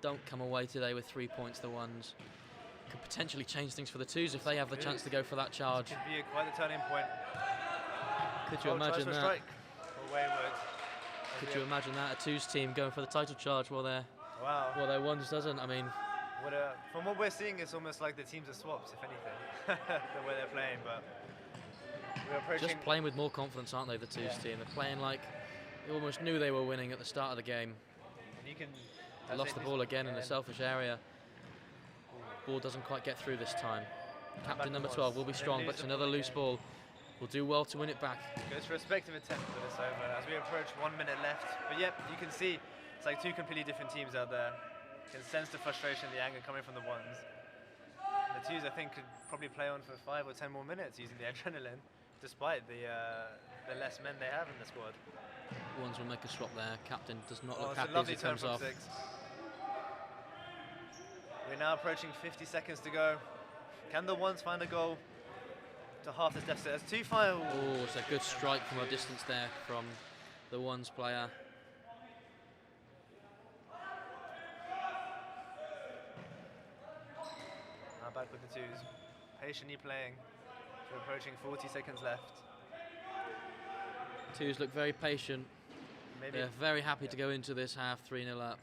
Speaker 1: don't come away today with 3 points. The ones could potentially change things for the Twos if they have the chance to go for that charge.
Speaker 2: This could be quite a turning point.
Speaker 1: Could you imagine that?
Speaker 2: Strike for Wayward.
Speaker 1: Could you imagine that? A Twos team going for the title charge while their ones doesn't? I mean,
Speaker 2: from what we're seeing, it's almost like the teams are swaps, if anything, the way they're playing. But we're approaching.
Speaker 1: Just playing with more confidence, aren't they? The Twos team. They're playing like they almost knew they were winning at the start of the game.
Speaker 2: And you can.
Speaker 1: They lost the ball again in a selfish area. Ball doesn't quite get through this time. Captain number 12 will be strong, but it's another loose ball. Will do well to win it back.
Speaker 2: Goes for a respective attempt, but it's over as we approach 1 minute left. But yep, you can see it's like 2 completely different teams out there. You can sense the frustration, the anger coming from the ones. The Twos, I think, could probably play on for 5 or 10 more minutes using the adrenaline, despite the less men they have in the squad.
Speaker 1: Ones will make a swap there. Captain does not look
Speaker 2: it's
Speaker 1: happy
Speaker 2: a lovely
Speaker 1: as it
Speaker 2: turn
Speaker 1: comes
Speaker 2: from
Speaker 1: off.
Speaker 2: 6. We're now approaching 50 seconds to go. Can the ones find a goal to half this deficit? There's 2 final.
Speaker 1: Oh, it's a good strike from a distance there from the ones player.
Speaker 2: Now back with the Twos. Patiently playing. We're approaching 40 seconds left.
Speaker 1: Twos look very patient. They're very happy to go into this half 3-0 up.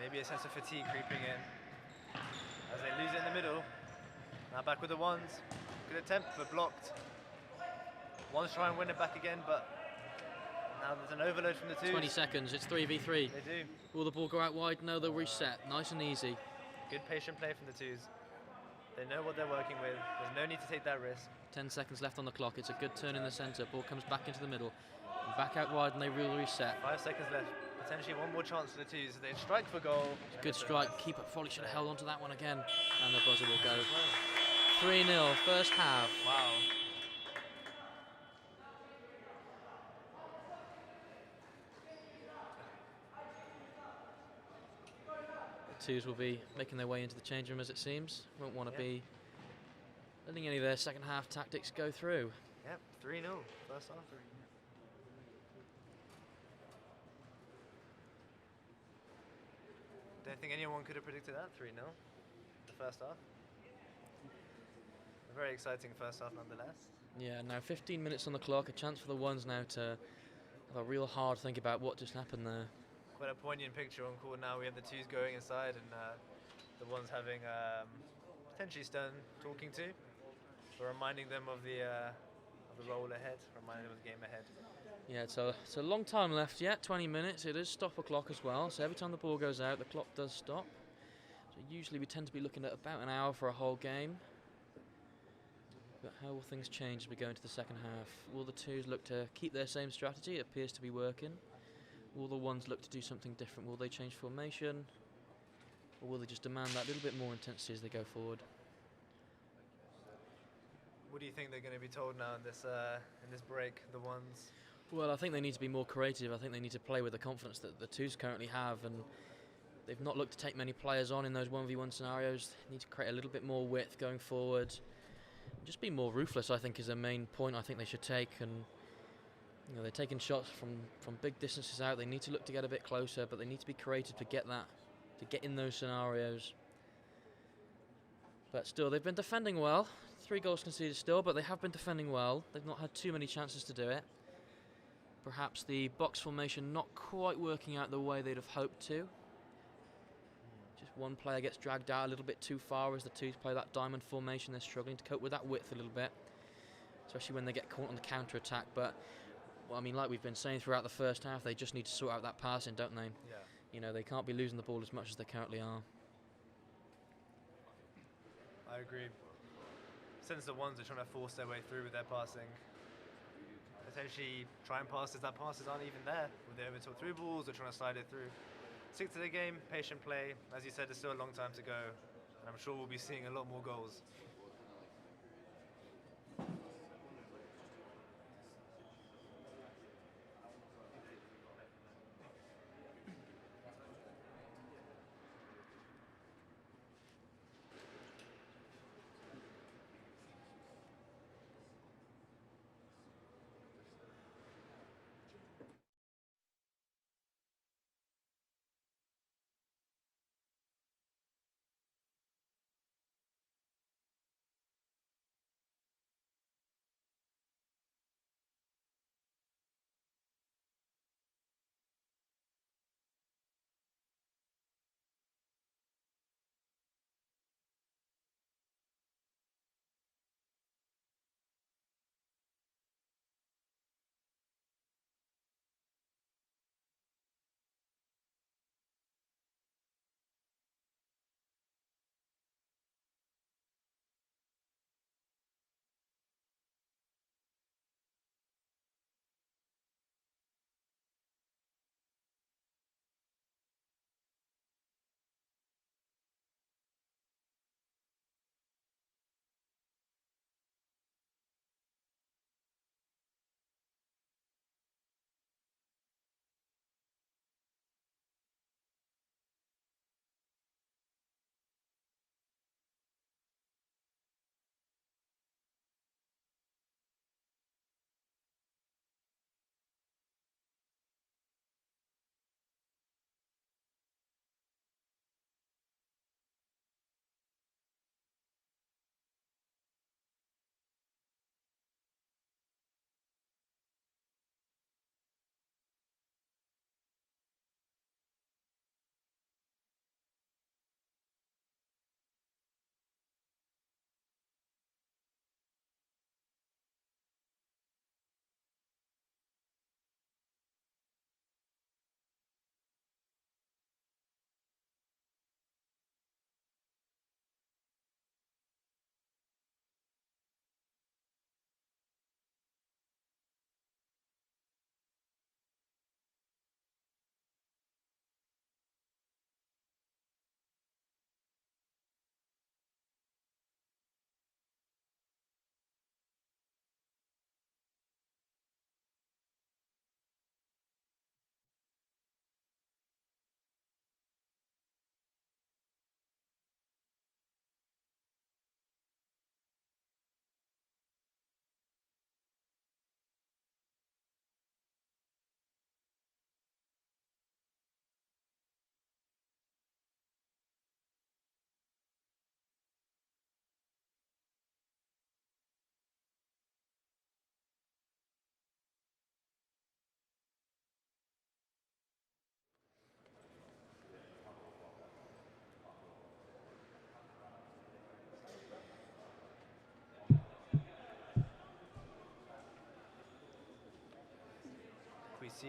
Speaker 2: Maybe a sense of fatigue creeping in as they lose it in the middle. Now back with the ones. Good attempt, but blocked. Ones try and win it back again, but now there's an overload from the Twos.
Speaker 1: 20 seconds, it's 3v3.
Speaker 2: They do.
Speaker 1: Will the ball go out wide? No, they'll reset. Nice and easy.
Speaker 2: Good patient play from the Twos. They know what they're working with. There's no need to take that risk.
Speaker 1: 10 seconds left on the clock. It's a good turn in the centre. Ball comes back into the middle. Back out wide and they will reset.
Speaker 2: 5 seconds left. Potentially one more chance for the Twos. They strike for goal.
Speaker 1: Good strike. Keeper probably should have held on to that one again. And the buzzer will go. 3-0, first half.
Speaker 2: Wow.
Speaker 1: twos will be making their way into the change room, as it seems. Won't want to
Speaker 2: Yep.
Speaker 1: be letting any of their second half tactics go through.
Speaker 2: Yep, 3-0 first half. Don't think anyone could have predicted that, 3-0, the first half. A very exciting first half nonetheless.
Speaker 1: Yeah, now 15 minutes on the clock, a chance for the ones now to have a real hard think about what just happened there.
Speaker 2: Quite a poignant picture on court now. We have the twos going inside and the ones having potentially Stern talking to, but reminding them of the role ahead, reminding them of the game ahead.
Speaker 1: Yeah, it's a long time left yet, 20 minutes. It is stop a clock as well, so every time the ball goes out, the clock does stop. So usually we tend to be looking at about an hour for a whole game. But how will things change as we go into the second half? Will the twos look to keep their same strategy? It appears to be working. Will the ones look to do something different? Will they change formation? Or will they just demand that little bit more intensity as they go forward?
Speaker 2: What do you think they're going to be told now in this break, the ones?
Speaker 1: Well, I think they need to be more creative. I think they need to play with the confidence that the twos currently have, and they've not looked to take many players on in those 1v1 scenarios. They need to create a little bit more width going forward. Just be more ruthless, I think, is a main point I think they should take. And they're taking shots from big distances out. They need to look to get a bit closer, but they need to be creative to get in those scenarios. But still, they've been defending well. 3 goals conceded still, but they have been defending well. They've not had too many chances to do it. Perhaps the box formation not quite working out the way they'd have hoped to. Just one player gets dragged out a little bit too far as the twos play that diamond formation. They're struggling to cope with that width a little bit, especially when they get caught on the counter attack. But well, I mean, like we've been saying throughout the first half, they just need to sort out that passing, don't they?
Speaker 2: Yeah.
Speaker 1: They can't be losing the ball as much as they currently are.
Speaker 2: I agree. Since the ones are trying to force their way through with their passing, potentially trying passes that passes aren't even there. With the overtook through balls, they're trying to slide it through. Stick to the game, patient play. As you said, there's still a long time to go, and I'm sure we'll be seeing a lot more goals.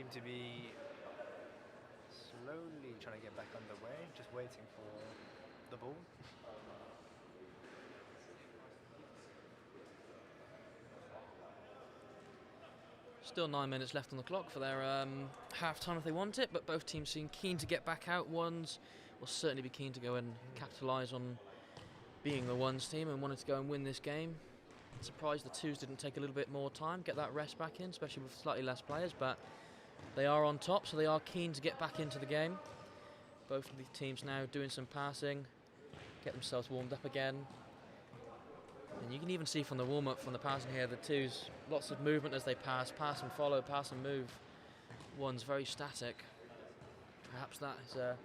Speaker 2: seem to be slowly trying to get back underway, just waiting for the ball.
Speaker 1: Still 9 minutes left on the clock for their half-time if they want it, but both teams seem keen to get back out. Ones will certainly be keen to go and capitalise on being the ones team and wanted to go and win this game. Surprised the twos didn't take a little bit more time, get that rest back in, especially with slightly less players, but they are on top, so they are keen to get back into the game. Both of the teams now doing some passing, get themselves warmed up again. And you can even see from the warm-up, from the passing here, the twos, lots of movement as they pass and follow, pass and move. One's very static. Perhaps that is a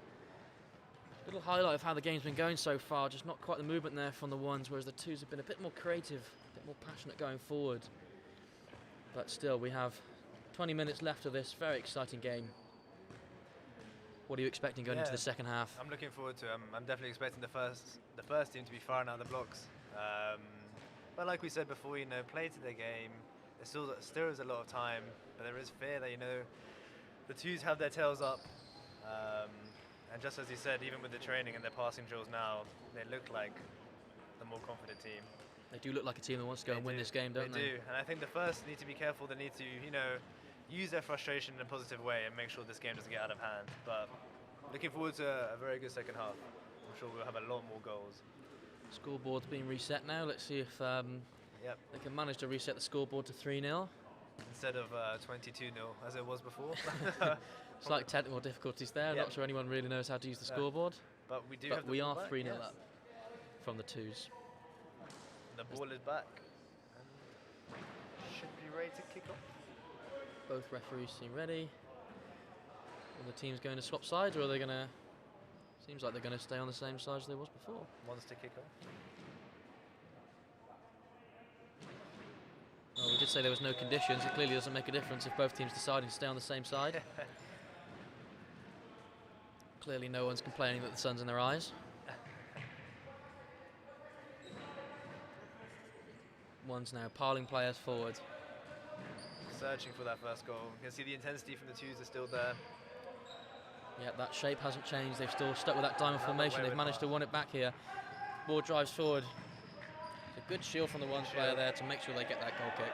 Speaker 1: little highlight of how the game's been going so far, just not quite the movement there from the ones, whereas the twos have been a bit more creative, a bit more passionate going forward. But still, we have 20 minutes left of this very exciting game. What are you expecting going into the second half?
Speaker 2: I'm looking forward to it. I'm definitely expecting the first team to be firing out the blocks. But like we said before, play to their game. There still is a lot of time, but there is fear that, the twos have their tails up. And just as you said, even with the training and their passing drills now, they look like the more confident team.
Speaker 1: They do look like a team that wants to go and win this game, don't they?
Speaker 2: They do, and I think the first need to be careful. They need to, use their frustration in a positive way and make sure this game doesn't get out of hand. But looking forward to a very good second half. I'm sure we'll have a lot more goals.
Speaker 1: Scoreboard's been reset now. Let's see if they can manage to reset the scoreboard to 3-0.
Speaker 2: Instead of 22-0 as it was before.
Speaker 1: Slight technical difficulties there. Not sure anyone really knows how to use the scoreboard.
Speaker 2: But we
Speaker 1: are 3-0 up from the twos.
Speaker 2: The ball is back and should be ready to kick off.
Speaker 1: Both referees seem ready. Are the teams going to swap sides, or are they going to... Seems like they're going to stay on the same side as they was before.
Speaker 2: Wants to kick off.
Speaker 1: Well, we did say there was no conditions. It clearly doesn't make a difference if both teams decide to stay on the same side. Clearly no one's complaining that the sun's in their eyes. One's now piling players forward.
Speaker 2: Searching for that first goal. You can see the intensity from the twos are still there.
Speaker 1: Yeah, that shape hasn't changed. They've still stuck with that diamond formation. They've managed to win it back here. Ball drives forward. It's a good shield from the ones player there to make sure they get that goal kick.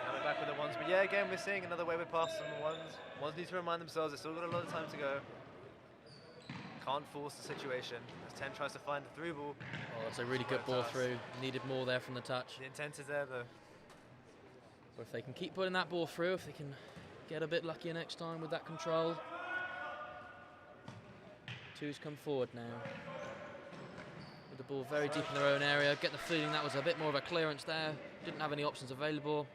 Speaker 2: Now we're back with the ones. But yeah, again, we're seeing another wayward pass from the ones. Ones need to remind themselves they've still got a lot of time to go. Can't force the situation as 10 tries to find the through ball.
Speaker 1: Oh, it's a really good ball through. Needed more there from the touch.
Speaker 2: The intent is there though.
Speaker 1: But if they can keep putting that ball through, if they can get a bit luckier next time with that control. Twos come forward now. With the ball very deep in their own area. Get the feeling that was a bit more of a clearance there. Didn't have any options available.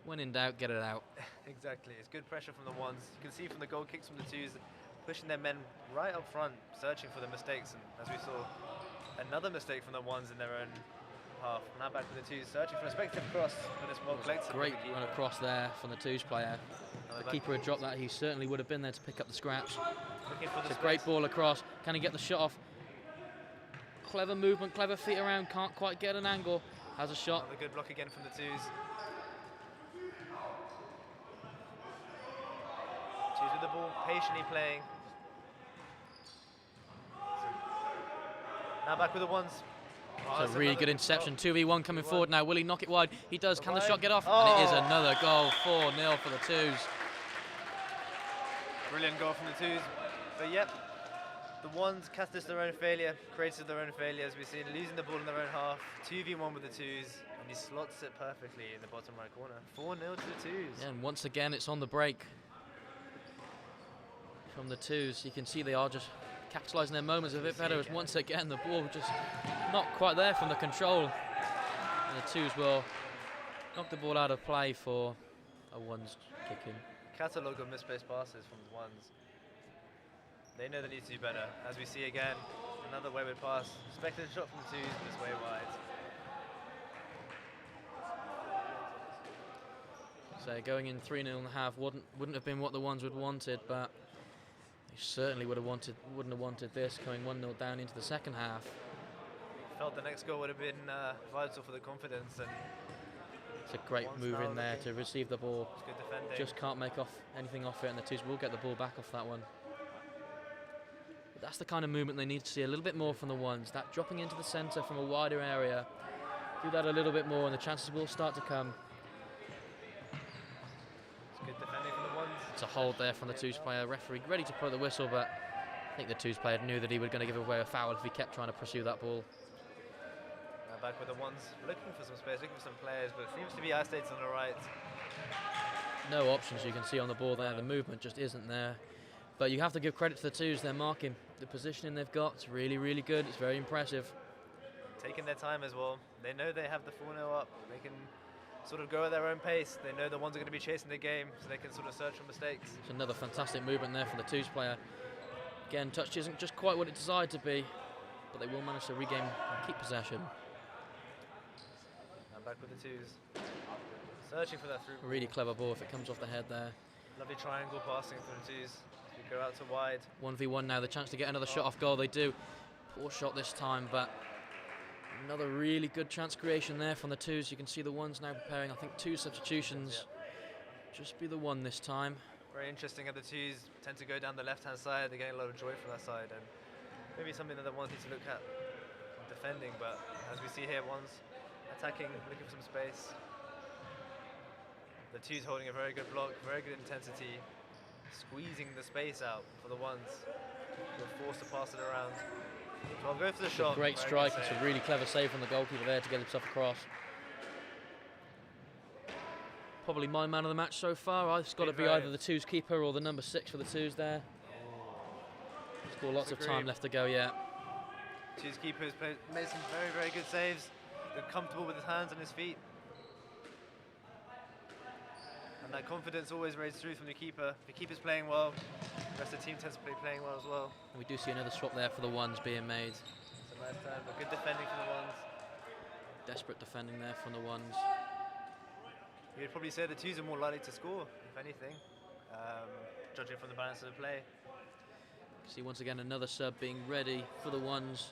Speaker 1: When in doubt, get it out.
Speaker 2: Exactly. It's good pressure from the ones. You can see from the goal kicks from the twos, pushing their men right up front, searching for the mistakes. And as we saw, another mistake from the ones in their own half. Now back to the twos, searching for a speculative cross, but it's well collected.
Speaker 1: Great run across there from the twos player. If the keeper had dropped that, he certainly would have been there to pick up the scraps. It's a great ball across. Can he get the shot off? Clever movement, clever feet around, can't quite get an angle. Has a shot.
Speaker 2: Another good block again from the twos. Twos with the ball, patiently playing. Now back with the ones.
Speaker 1: Oh, it's a really good interception. 2v1 coming forward now. Will he knock it wide? He does. Can the shot get off? And it is another goal. 4-0 for the twos.
Speaker 2: Brilliant goal from the twos. But yep, the ones cast this their own failure, created their own failure, as we've seen, losing the ball in their own half. 2v1 with the twos, and he slots it perfectly in the bottom right corner. 4-0 to the twos.
Speaker 1: Yeah, and once again, it's on the break from the twos. You can see they are just capitalising their moments a bit better, as once again the ball just not quite there from the control. And the twos will knock the ball out of play for a ones kick-in.
Speaker 2: Catalogue of misplaced passes from the ones. They know they need to do better. As we see again, another wayward pass. Speculative shot from the twos, but it's way wide.
Speaker 1: So going in 3-0 and a half wouldn't have been what the ones would wanted, but they certainly wouldn't have wanted this, going 1-0 down into the second half.
Speaker 2: Felt the next goal would have been vital for the confidence, and
Speaker 1: It's a great
Speaker 2: One's
Speaker 1: move
Speaker 2: now
Speaker 1: in there
Speaker 2: looking-
Speaker 1: to receive the ball.
Speaker 2: It's good defending.
Speaker 1: Just can't make anything off it, and the twos will get the ball back off that one. But that's the kind of movement they need to see a little bit more from the ones. That dropping into the centre from a wider area. Do that a little bit more, and the chances will start to come.
Speaker 2: It's good defending from the ones.
Speaker 1: It's a hold there from the twos player. Referee ready to blow the whistle, but I think the twos player knew that he was going to give away a foul if he kept trying to pursue that ball.
Speaker 2: Now back with the ones, looking for some space, looking for some players, but it seems to be isolated on the right.
Speaker 1: No options you can see on the ball there. The movement just isn't there. But you have to give credit to the twos. They're marking. The positioning they've got is really, really good. It's very impressive.
Speaker 2: Taking their time as well. They know they have the 4-0 up. They can sort of go at their own pace. They know the ones are going to be chasing the game, so they can sort of search for mistakes.
Speaker 1: It's another fantastic movement there from the twos player. Again, touch isn't just quite what it desired to be, but they will manage to regain and keep possession.
Speaker 2: And back with the twos. Searching for that through.
Speaker 1: A really clever ball if it comes off the head there.
Speaker 2: Lovely triangle passing for the twos. We go out to wide.
Speaker 1: 1v1 now, the chance to get another shot off goal. They do. Poor shot this time, but another really good chance creation there from the twos. You can see the ones now preparing, I think, 2 substitutions. Just be the one this time.
Speaker 2: Very interesting how the twos tend to go down the left-hand side. They're getting a lot of joy from that side, and maybe something that the ones need to look at defending. But as we see here, ones attacking, looking for some space. The twos holding a very good block, very good intensity, squeezing the space out for the ones. They're forced to pass it around. So I'll go for the
Speaker 1: It's
Speaker 2: shot.
Speaker 1: a great
Speaker 2: Very
Speaker 1: strike.
Speaker 2: good
Speaker 1: It's
Speaker 2: save.
Speaker 1: a really clever save from the goalkeeper there to get himself across. Probably my man of the match so far. It's got to be
Speaker 2: Right.
Speaker 1: either the twos keeper or the number 6 for the twos there. Still lots of time
Speaker 2: Disagree.
Speaker 1: left to go yet.
Speaker 2: Twos keepers made some very, very good saves. They're comfortable with his hands and his feet. And that confidence always raised through from the keeper. If the keeper's playing well, the rest of the team tends to be playing well as well.
Speaker 1: And we do see another swap there for the ones being made.
Speaker 2: It's a nice turn, but good defending from the ones.
Speaker 1: Desperate defending there from the ones.
Speaker 2: You'd probably say the twos are more likely to score, if anything, judging from the balance of the play.
Speaker 1: See once again another sub being ready for the ones.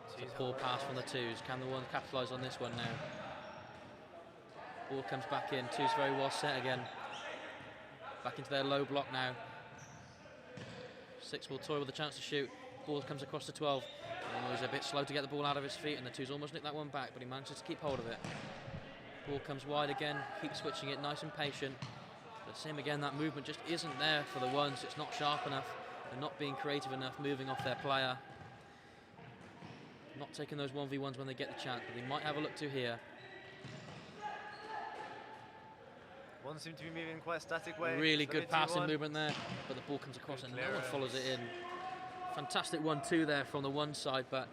Speaker 1: It's a
Speaker 2: Twos
Speaker 1: poor
Speaker 2: have-
Speaker 1: pass from the twos. Can the ones capitalise on this one now? Ball comes back in. Twos very well set again. Back into their low block now. 6 will toy with a chance to shoot. Ball comes across to 12. Oh, he's a bit slow to get the ball out of his feet, and the twos almost nick that one back, but he manages to keep hold of it. Ball comes wide again. Keeps switching it, nice and patient. But same again, that movement just isn't there for the ones. It's not sharp enough. They're not being creative enough, moving off their player. Not taking those 1v1s when they get the chance, but they might have a look to here.
Speaker 2: One seemed to be moving in quite a static way.
Speaker 1: Really
Speaker 2: It's
Speaker 1: good
Speaker 2: only
Speaker 1: passing
Speaker 2: 2-1.
Speaker 1: movement there, but the ball comes across
Speaker 2: Good
Speaker 1: and no one
Speaker 2: clearance.
Speaker 1: follows it in. Fantastic 1-2 there from the one side, but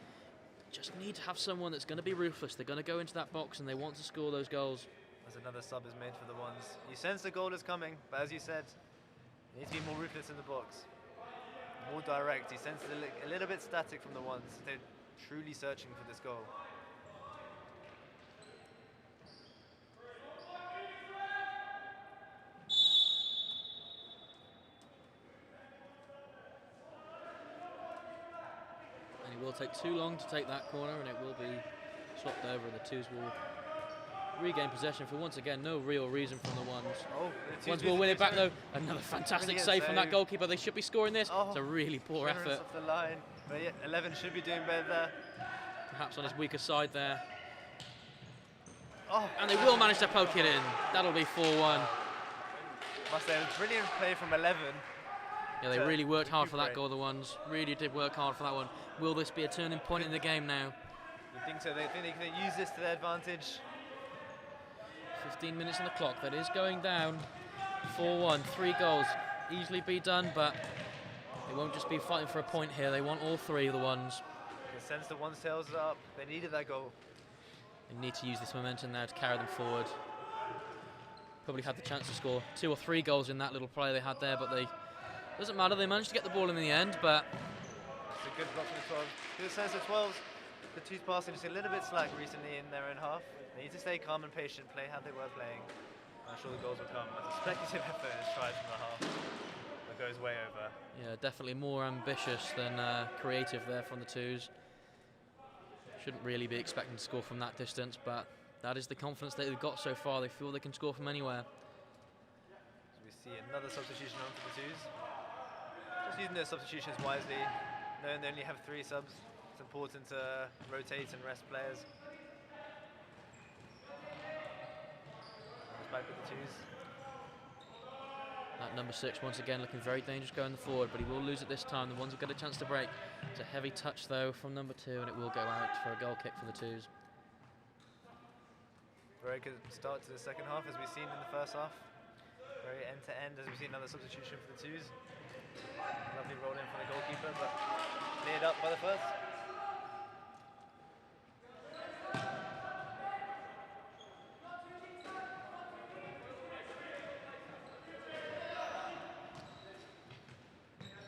Speaker 1: just need to have someone that's going to be ruthless. They're going to go into that box and they want to score those goals.
Speaker 2: As another sub is made for the ones. You sense the goal is coming, but as you said, you need to be more ruthless in the box. More direct. You sense it a little bit static from the ones. They're truly searching for this goal.
Speaker 1: And it will take too long to take that corner, and it will be swapped over, and the twos will regain possession for once again no real reason from the ones.
Speaker 2: Oh, the
Speaker 1: Ones
Speaker 2: twos
Speaker 1: will win it back
Speaker 2: turn.
Speaker 1: though. Another fantastic
Speaker 2: Brilliant
Speaker 1: save from that
Speaker 2: save.
Speaker 1: goalkeeper. They should be scoring this.
Speaker 2: Oh,
Speaker 1: It's a really poor
Speaker 2: Clearance
Speaker 1: effort,
Speaker 2: off the line. But yeah, 11 should be doing better there.
Speaker 1: perhaps on his weaker side there.
Speaker 2: Oh,
Speaker 1: And they will manage to poke it in. That'll be 4-1.
Speaker 2: must say, it was brilliant play from 11.
Speaker 1: Yeah, they
Speaker 2: to
Speaker 1: really worked hard for that
Speaker 2: recuperate.
Speaker 1: goal, the ones. Really did work hard for that one. Will this be a turning point in the game now?
Speaker 2: You think so? They think they can use this to their advantage.
Speaker 1: 15 minutes on the clock. That is going down. 4-1. 3 goals. Easily be done, but they won't just be fighting for a point here. They want all 3 of the ones.
Speaker 2: You can sense the one's tails are up. They needed that goal.
Speaker 1: They need to use this momentum now to carry them forward. Probably had the chance to score 2 or 3 goals in that little play they had there, but they doesn't matter. They managed to get the ball in the end, but
Speaker 2: It's a good block from the 12. Good sense of 12s. The twos passing just a little bit slack recently in their own half. They need to stay calm and patient, play how they were playing. I'm sure the goals will come. As a speculative effort is tried from the half. That goes way over.
Speaker 1: yeah, definitely more ambitious than creative there from the twos. Shouldn't really be expecting to score from that distance, but that is the confidence that they've got so far. They feel they can score from anywhere.
Speaker 2: So we see another substitution on for the twos. Just using those substitutions wisely. Knowing they only have 3 subs, it's important to rotate and rest players. Back with the twos.
Speaker 1: That number 6 once again looking very dangerous going forward, but he will lose it this time. The ones have got a chance to break. It's a heavy touch though from number 2, and it will go out for a goal kick for the twos.
Speaker 2: Very good start to the second half, as we've seen in the first half. Very end to end, as we've seen another substitution for the twos. Lovely roll in from the goalkeeper, but cleared up by the first.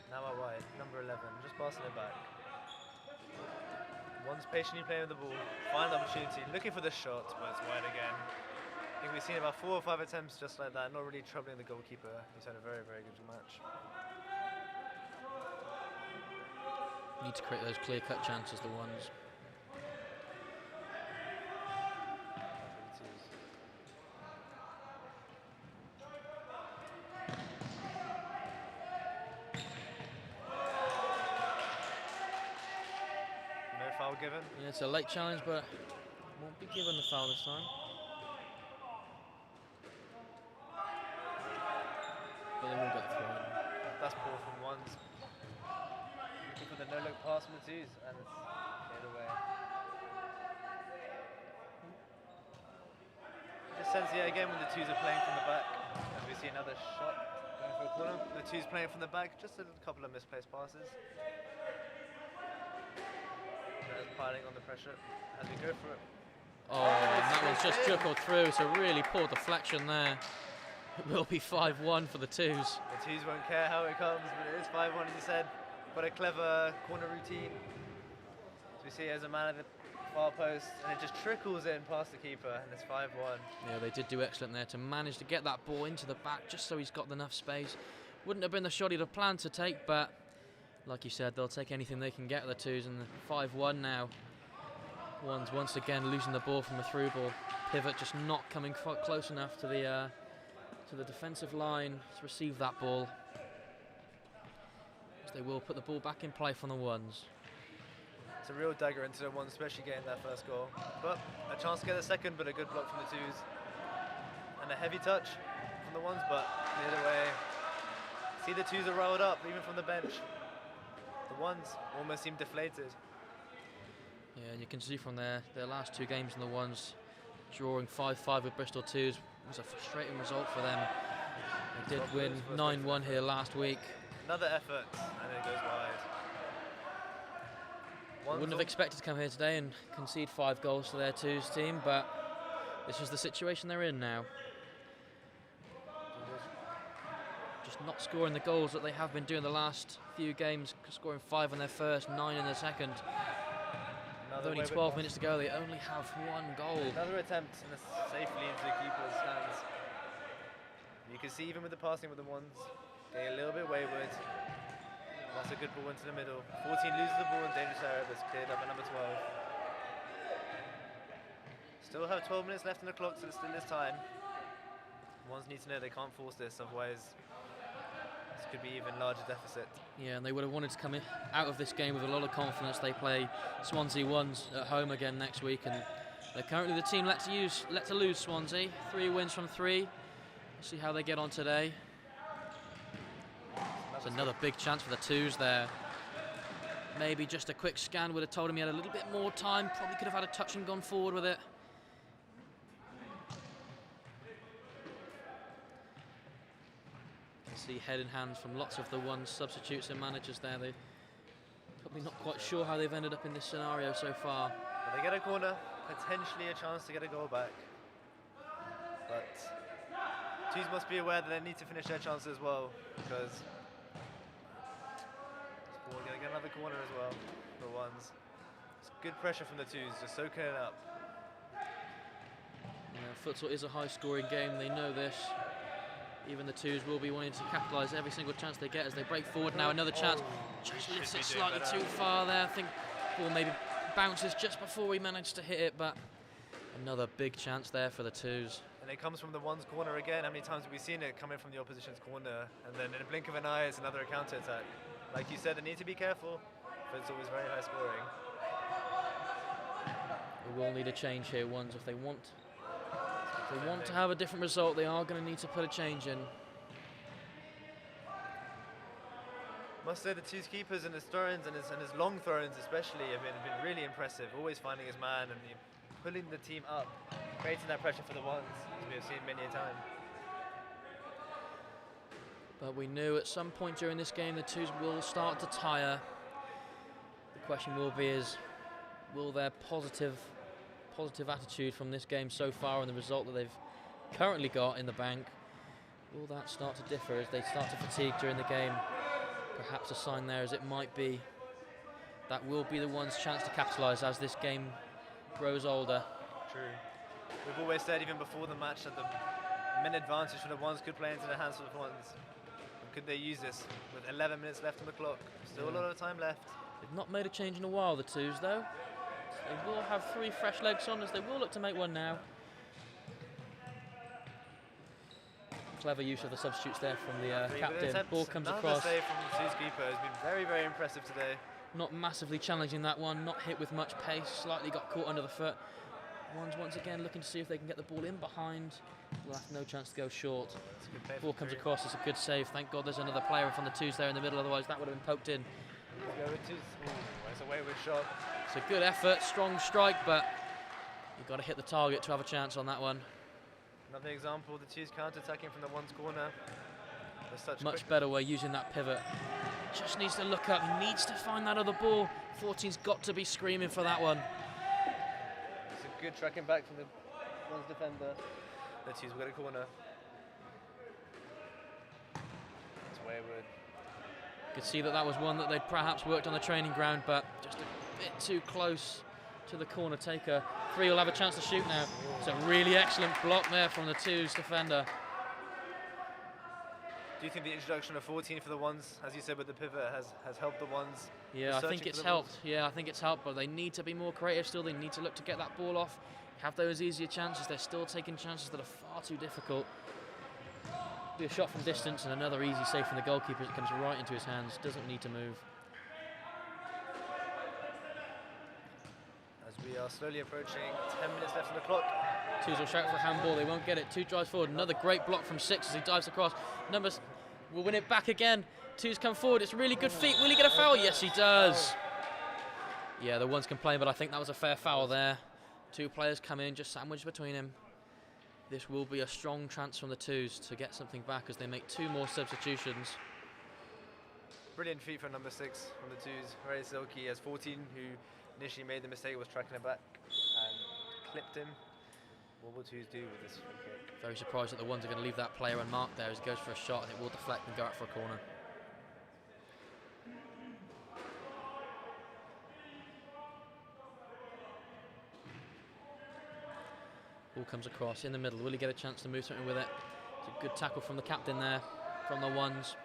Speaker 2: Now out wide, number 11, just passing it back. One's patiently playing with the ball, find the opportunity, looking for the shot, but it's wide again. I think we've seen about 4 or 5 attempts just like that, not really troubling the goalkeeper. He's had a very, very good match.
Speaker 1: Need to create those clear-cut chances, the ones.
Speaker 2: No foul given.
Speaker 1: Yeah, it's a late challenge, but won't be given the foul this time. But they will get the throw in.
Speaker 2: That's poor from ones. Looking for the no-look pass from the twos, and it's cleared away. Just sense yet again when the twos are playing from the back, as we see another shot going for a corner. The twos playing from the back, just a couple of misplaced passes. There's piling on the pressure as we go for it.
Speaker 1: Oh, and that one's just trickled through. It's a really poor deflection there. It will be 5-1 for the twos.
Speaker 2: The twos won't care how it comes, but it is 5-1 as you said. Got a clever corner routine. So we see it as a man at the far post, and it just trickles in past the keeper, and it's 5-1.
Speaker 1: Yeah, they did do excellent there to manage to get that ball into the back just so he's got enough space. Wouldn't have been the shot he'd have planned to take, but like you said, they'll take anything they can get, the twos, and 5-1 now. One's once again losing the ball from a through ball. Pivot just not coming quite close enough to the defensive line to receive that ball. As they will put the ball back in play from the ones.
Speaker 2: It's a real dagger into the ones, especially getting their first goal. But a chance to get a second, but a good block from the twos. And a heavy touch from the ones, but cleared away. See, the twos are rolled up, even from the bench. The ones almost seem deflated.
Speaker 1: Yeah, and you can see from their last 2 games in the ones, drawing 5-5 with Bristol Twos was a frustrating result for them. They did win 9-1 here last week.
Speaker 2: Another effort, and it goes wide.
Speaker 1: Wouldn't have expected to come here today and concede 5 goals to their twos team, but this is the situation they're in now. Just not scoring the goals that they have been doing the last few games, scoring 5 in their first, 9 in their second. With only 12 minutes to go, they only have 1 goal.
Speaker 2: Another attempt, and it's safely into the keeper's hands. You can see even with the passing with the ones, getting a little bit wayward. That's a good ball into the middle. 14 loses the ball in dangerous area, but it's cleared up at number 12. Still have 12 minutes left in the clock, so there's still this time. Ones need to know they can't force this, otherwise this could be even larger deficit.
Speaker 1: Yeah, and they would have wanted to come out of this game with a lot of confidence. They play Swansea Ones at home again next week, and they're currently the team let to lose Swansea. 3 wins from 3. See how they get on today. It's another big chance for the twos there. Maybe just a quick scan would have told him he had a little bit more time. Probably could have had a touch and gone forward with it. See head in hands from lots of the ones substitutes and managers there. They're probably not quite sure how they've ended up in this scenario so far.
Speaker 2: But they get a corner, potentially a chance to get a goal back. But twos must be aware that they need to finish their chances as well, because we're going to get another corner as well for ones. It's good pressure from the twos, just soaking it up.
Speaker 1: Yeah, futsal is a high-scoring game. They know this. Even the twos will be wanting to capitalise every single chance they get as they break forward now. Another chance. Just lifts it slightly too far there. I think ball maybe bounces just before he managed to hit it, but Another big chance there for the twos.
Speaker 2: And it comes from the ones corner again. How many times have we seen it coming from the opposition's corner? And then in a blink of an eye, it's another counter attack. Like you said, they need to be careful, but it's always very high scoring.
Speaker 1: They will need a change here, ones, if they want to have a different result. They are going to need to put a change in.
Speaker 2: Must say the twos keepers and his throw-ins and his long throw-ins especially have been really impressive. Always finding his man and pulling the team up, creating that pressure for the ones, as we have seen many a time.
Speaker 1: But we knew at some point during this game the twos will start to tire. The question will be will their positive attitude from this game so far and the result that they've currently got in the bank, will that start to differ as they start to fatigue during the game? Perhaps a sign there as it might be. That will be the one's chance to capitalise as this game grows older.
Speaker 2: True. We've always said even before the match that the min advantage for the ones could play into the hands of the ones. And could they use this with 11 minutes left on the clock? Still a lot of time left.
Speaker 1: They've not made a change in a while, the twos though. They will have 3 fresh legs on as they will look to make one now. Clever use of the substitutes there from the captain. Ball comes across.
Speaker 2: Another save from the twos keeper has been very, very impressive today.
Speaker 1: Not massively challenging that one, not hit with much pace, slightly got caught under the foot. One's once again looking to see if they can get the ball in behind. Will have no chance to go short. Ball comes across, it's a good save. Thank God there's another player from the twos there in the middle, otherwise that would have been poked in.
Speaker 2: It's a wayward shot.
Speaker 1: It's a good effort, strong strike, but you've got to hit the target to have a chance on that one.
Speaker 2: Another example, the twos counter-attacking from the ones corner.
Speaker 1: Much better way using that pivot. Just needs to look up, he needs to find that other ball. 14's got to be screaming for that one.
Speaker 2: It's a good tracking back from the ones defender. The twos will get a corner. It's wayward.
Speaker 1: Could see that was one that they'd perhaps worked on the training ground, but just a bit too close to the corner taker. 3 will have a chance to shoot now. It's a really excellent block there from the twos defender.
Speaker 2: Do you think the introduction of 14 for the ones, as you said with the pivot, has helped the ones?
Speaker 1: Yeah, I think it's helped. Yeah, I think it's helped, but they need to be more creative still. They need to look to get that ball off, have those easier chances. They're still taking chances that are far too difficult. Be a shot from distance and another easy save from the goalkeeper. It comes right into his hands, doesn't need to move.
Speaker 2: As we are slowly approaching 10 minutes left on the clock.
Speaker 1: Twos will shout for a handball, they won't get it. 2 drives forward, another great block from 6 as he dives across. Numbers will win it back again. 2's come forward, it's really good feet. Will he get a foul? Yes, he does. Yeah, the ones complain, but I think that was a fair foul there. 2 players come in, just sandwiched between him. This will be a strong chance from the twos to get something back as they make 2 more substitutions.
Speaker 2: Brilliant feet from number 6 from the twos. Very silky as 14, who initially made the mistake, was tracking it back and clipped him. What will twos do with this free kick?
Speaker 1: Very surprised that the ones are going to leave that player unmarked there as he goes for a shot and it will deflect and go out for a corner. Ball comes across in the middle. Will he get a chance to move something with it? It's a good tackle from the captain there, from the ones.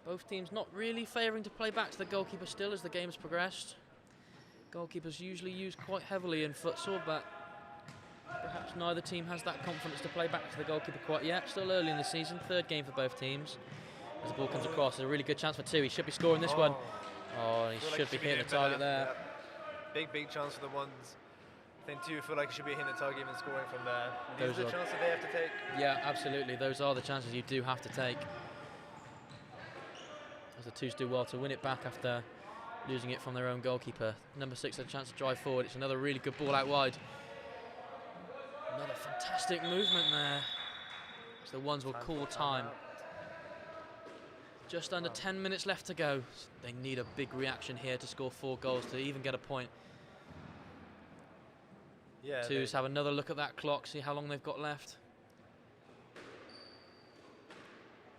Speaker 1: Both teams not really favouring to play back to the goalkeeper still as the game has progressed. Goalkeepers usually used quite heavily in futsal, but perhaps neither team has that confidence to play back to the goalkeeper quite yet. Still early in the season, 3rd game for both teams. As the ball comes across, there's a really good chance for 2. He should be scoring this one. Oh, he should be hitting the target there.
Speaker 2: Yeah. Big chance for the ones. I think 2 feel like he should be hitting the target even scoring from there. These are the chances they have to take.
Speaker 1: Yeah, absolutely. Those are the chances you do have to take. As the twos do well to win it back after losing it from their own goalkeeper. Number 6 had a chance to drive forward. It's another really good ball out wide. Another fantastic movement there. So the ones will call time. Just under 10 minutes left to go. They need a big reaction here to score 4 goals to even get a point.
Speaker 2: Yeah,
Speaker 1: Twos have another look at that clock, see how long they've got left.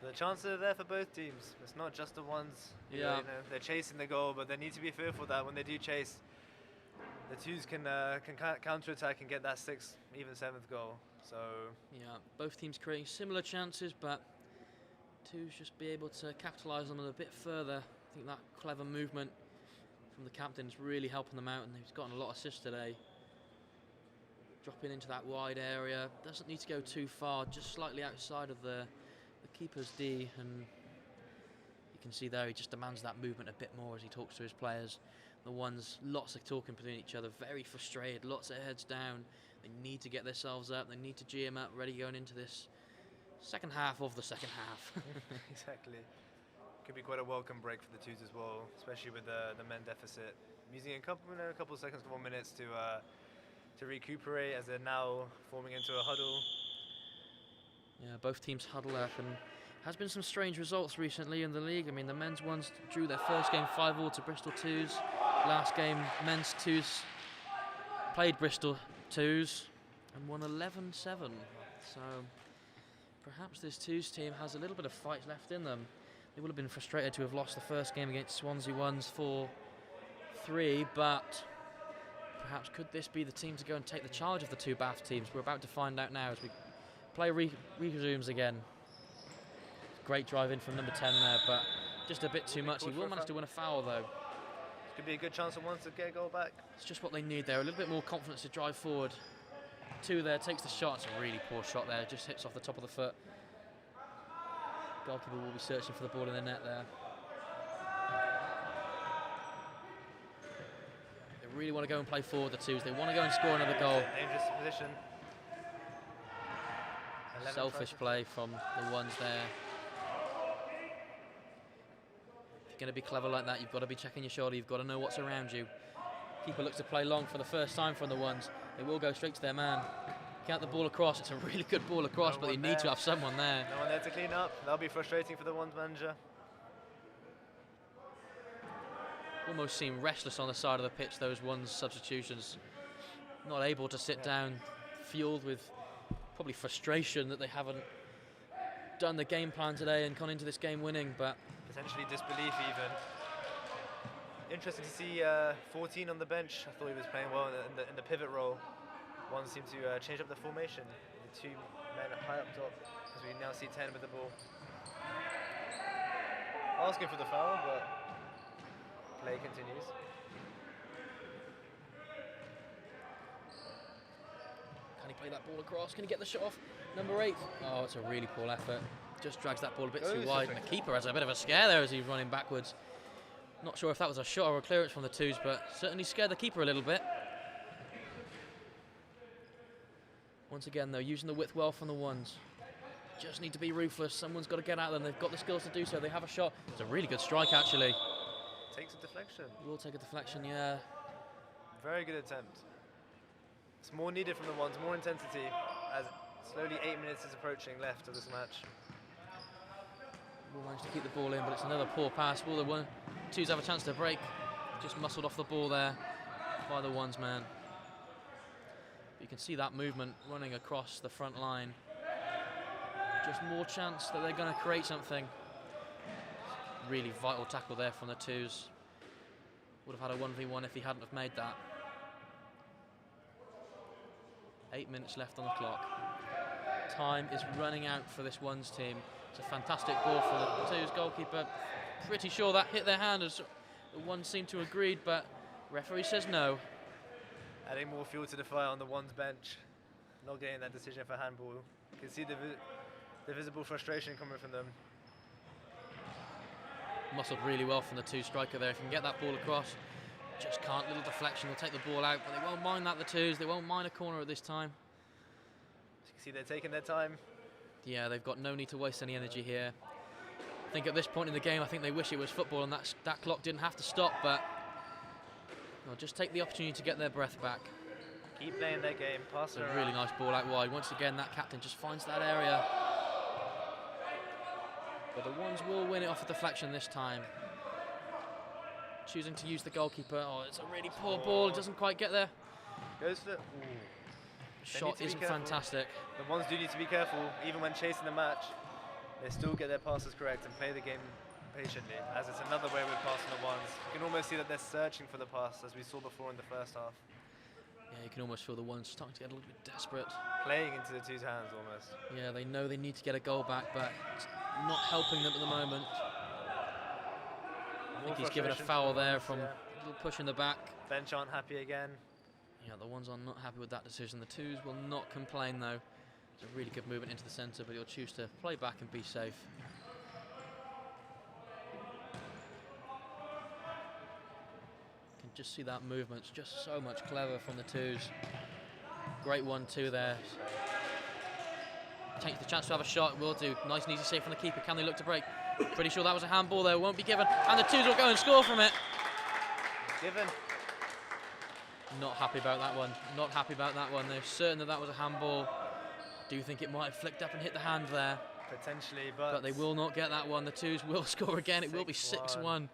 Speaker 2: The chances are there for both teams. It's not just the ones. You know, they're chasing the goal, but they need to be fearful that when they do chase, the twos can counter-attack and get that 6th, even 7th goal. So
Speaker 1: yeah, both teams creating similar chances, but twos just be able to capitalise on them a bit further. I think that clever movement from the captains, really helping them out, and he's gotten a lot of assists today. Dropping into that wide area, doesn't need to go too far, just slightly outside of the keeper's D, and you can see there he just demands that movement a bit more as he talks to his players. The ones, lots of talking between each other, very frustrated, lots of heads down. They need to get themselves up, they need to G him up, ready going into this second half of the second half.
Speaker 2: Exactly. Could be quite a welcome break for the twos as well, especially with the men deficit. Using a couple of seconds, couple of minutes to recuperate as they're now forming into a huddle.
Speaker 1: Yeah, both teams huddle up, and has been some strange results recently in the league. I mean, the men's ones drew their first game 5-5 to Bristol Twos. Last game, men's twos played Bristol Twos and won 11-7. So perhaps this twos team has a little bit of fight left in them. They would have been frustrated to have lost the first game against Swansea Ones 4-3, but perhaps could this be the team to go and take the charge of the two Bath teams? We're about to find out now as we play resumes again. Great drive in from number 10 there, but just a bit too much. He will manage to win a foul though.
Speaker 2: Could be a good chance for once to get a goal back.
Speaker 1: It's just what they need there, a little bit more confidence to drive forward. Two there, takes the shot. It's a really poor shot there, just hits off the top of the foot. Goalkeeper will be searching for the ball in the net there. They really want to go and play forward, the twos. They want to go and score another goal.
Speaker 2: Dangerous position.
Speaker 1: Selfish play from the ones there. If you're going to be clever like that, you've got to be checking your shoulder. You've got to know what's around you. Keeper looks to play long for the first time from the ones. They will go straight to their man. Count the ball across. It's a really good ball across, but they need to have someone there.
Speaker 2: No one there to clean up. That'll be frustrating for the ones manager.
Speaker 1: Almost seem restless on the side of the pitch, those ones substitutions. Not able to sit down, fueled with probably frustration that they haven't done the game plan today and gone into this game winning, but
Speaker 2: potentially disbelief even. Interesting to see 14 on the bench. I thought he was playing well in the pivot role. One seemed to change up the formation. The two men high up top, as we now see 10 with the ball. Asking for the foul, but play continues.
Speaker 1: Can he play that ball across? Can he get the shot off? Number 8. Oh, it's a really poor effort. Just drags that ball a bit too wide, and the keeper has a bit of a scare there as he's running backwards. Not sure if that was a shot or a clearance from the twos, but certainly scared the keeper a little bit. Once again, though, using the width well from the ones. Just need to be ruthless. Someone's got to get at them. They've got the skills to do so. They have a shot. It's a really good strike, actually.
Speaker 2: Takes a deflection.
Speaker 1: Will take a deflection, yeah.
Speaker 2: Very good attempt. It's more needed from the ones, more intensity, as slowly 8 minutes is approaching left of this match.
Speaker 1: Will manage to keep the ball in, but it's another poor pass. Will the twos have a chance to break? Just muscled off the ball there by the ones man. You can see that movement running across the front line. Just more chance that they're going to create something. Really vital tackle there from the twos. Would have had a 1v1 if he hadn't have made that. 8 minutes left on the clock. Time is running out for this ones team. It's a fantastic ball for the twos goalkeeper. Pretty sure that hit their hand as the ones seem to agreed, but referee says no.
Speaker 2: Adding more fuel to the fire on the ones bench. Not getting that decision for handball. You can see the visible frustration coming from them.
Speaker 1: Muscled really well from the two striker there. If you can get that ball across, just can't. Little deflection will take the ball out, but they won't mind that, the twos. They won't mind a corner at this time.
Speaker 2: As you can see, they're taking their time.
Speaker 1: Yeah, they've got no need to waste any energy here. I think at this point in the game, I think they wish it was football and that clock didn't have to stop, but they'll just take the opportunity to get their breath back.
Speaker 2: Keep playing their game, pass it around.
Speaker 1: A really nice ball out wide. Once again, that captain just finds that area. But the ones will win it off a deflection this time. Choosing to use the goalkeeper. Oh, it's a really poor ball. It doesn't quite get there.
Speaker 2: Goes for it.
Speaker 1: Shot isn't fantastic.
Speaker 2: The ones do need to be careful, even when chasing the match. They still get their passes correct and play the game patiently, as it's another way with passing the ones. You can almost see that they're searching for the pass, as we saw before in the first half.
Speaker 1: Yeah, you can almost feel the ones starting to get a little bit desperate.
Speaker 2: Playing into the twos' hands almost.
Speaker 1: Yeah, they know they need to get a goal back, but it's not helping them at the moment. I think he's given a foul there from Little push in the back.
Speaker 2: Bench aren't happy again.
Speaker 1: Yeah, the ones are not happy with that decision. The twos will not complain though. It's a really good movement into the centre, but he'll choose to play back and be safe. Can just see that movement. It's just so much clever from the twos. Great 1-2 there. Takes the chance to have a shot. Will do. Nice and easy save from the keeper. Can they look to break? Pretty sure that was a handball though. Won't be given. And the twos will go and score from it.
Speaker 2: Given.
Speaker 1: Not happy about that one. Not happy about that one. They're certain that that was a handball. Do you think it might have flicked up and hit the hand there?
Speaker 2: Potentially, but
Speaker 1: they will not get that one. The twos will score again. It will be 6-1.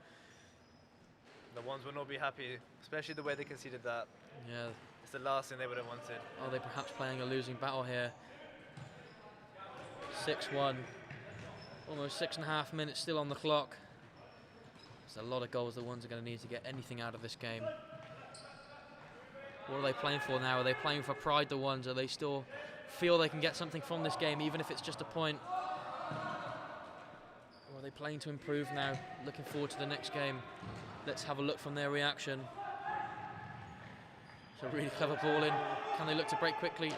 Speaker 2: The ones will not be happy, especially the way they conceded that.
Speaker 1: Yeah.
Speaker 2: It's the last thing they would have wanted.
Speaker 1: Are they perhaps playing a losing battle here? 6-1. Almost 6.5 minutes still on the clock. There's a lot of goals the ones are going to need to get anything out of this game. What are they playing for now? Are they playing for pride, the ones? Are they still feel they can get something from this game, even if it's just a point? Or are they playing to improve now? Looking forward to the next game. Let's have a look from their reaction. It's a really clever ball in. Can they look to break quickly?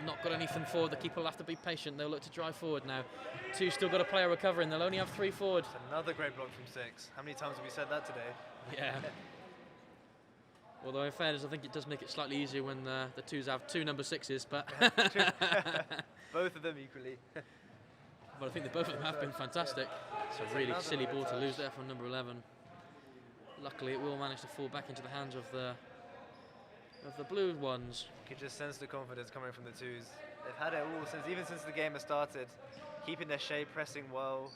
Speaker 1: Not got anything forward. The keeper will have to be patient. They'll look to drive forward now. Two still got a player recovering. They'll only have 3 forward.
Speaker 2: It's another great block from 6. How many times have we said that today?
Speaker 1: Yeah. Although in fairness, I think it does make it slightly easier when the twos have 2 number 6s, but
Speaker 2: both of them equally.
Speaker 1: But I think both of them have been fantastic. It's a really silly ball to lose there from number 11. Luckily, it will manage to fall back into the hands of the blue ones.
Speaker 2: You can just sense the confidence coming from the twos. They've had it all even since the game has started, keeping their shape, pressing well,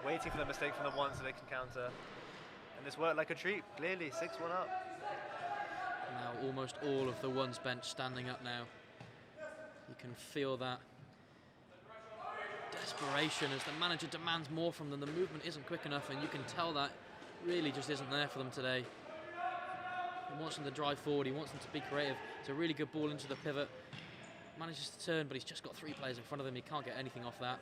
Speaker 2: waiting for the mistake from the ones so they can counter. And it's worked like a treat, clearly, 6-1 up.
Speaker 1: Now almost all of the ones bench standing up now. You can feel that desperation as the manager demands more from them. The movement isn't quick enough, and you can tell that really just isn't there for them today. He wants them to drive forward, he wants them to be creative. It's a really good ball into the pivot. Manages to turn, but he's just got 3 players in front of him. He can't get anything off that.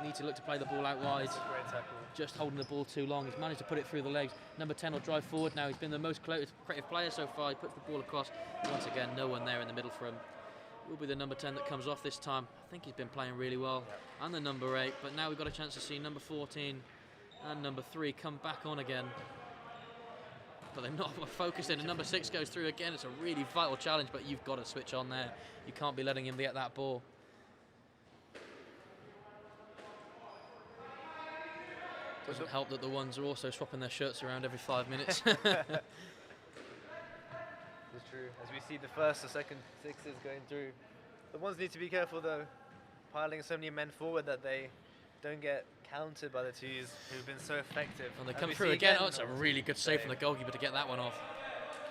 Speaker 1: Need to look to play the ball out wide.
Speaker 2: Great tackle.
Speaker 1: Just holding the ball too long. He's managed to put it through the legs. Number 10 will drive forward now. He's been the most creative player so far. He puts the ball across. Once again, no one there in the middle for him. It will be the number 10 that comes off this time. I think he's been playing really well.
Speaker 2: Yep.
Speaker 1: And the number 8. But now we've got a chance to see number 14 and number 3 come back on again. But they're not focused in. And number 6 goes through again. It's a really vital challenge, but you've got to switch on there. You can't be letting him get that ball. Doesn't help that the ones are also swapping their shirts around every 5 minutes.
Speaker 2: It's true. As we see the first or second 6s going through. The ones need to be careful though, piling so many men forward that they don't get countered by the twos who've been so effective.
Speaker 1: And they come through again. Oh, it's a really good save from the goalkeeper to get that one off.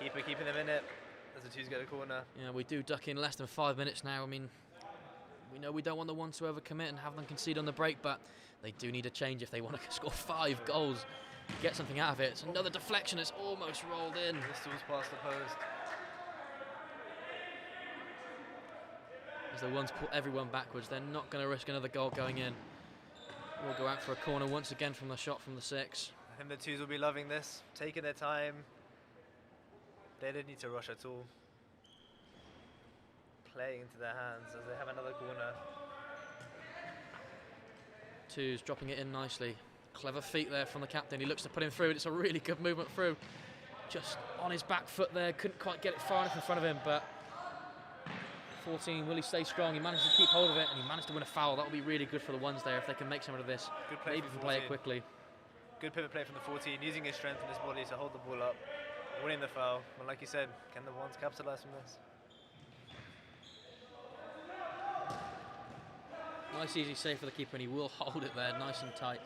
Speaker 2: Keeper keeping them in it as the twos get a corner.
Speaker 1: Yeah, we do duck in less than 5 minutes now. I mean, we know we don't want the ones to overcommit and have them concede on the break, but they do need a change if they want to score 5 goals, get something out of it. It's another deflection. It's almost rolled in.
Speaker 2: Bristol's past the post.
Speaker 1: As the ones put everyone backwards, they're not going to risk another goal going in. We'll go out for a corner once again from the shot from the 6.
Speaker 2: I think the twos will be loving this, taking their time. They don't need to rush at all. Playing into their hands as they have another corner.
Speaker 1: Twos dropping it in nicely. Clever feet there from the captain. He looks to put him through. It's a really good movement through. Just on his back foot there. Couldn't quite get it far enough in front of him, but 14, will he stay strong? He managed to keep hold of it, and he managed to win a foul. That will be really good for the ones there if they can make some of this.
Speaker 2: Good play
Speaker 1: Maybe if we play it quickly.
Speaker 2: Good pivot play from the 14, using his strength and his body to hold the ball up, winning the foul. But like you said, can the ones capitalise from this?
Speaker 1: Nice easy save for the keeper, and he will hold it there nice and tight.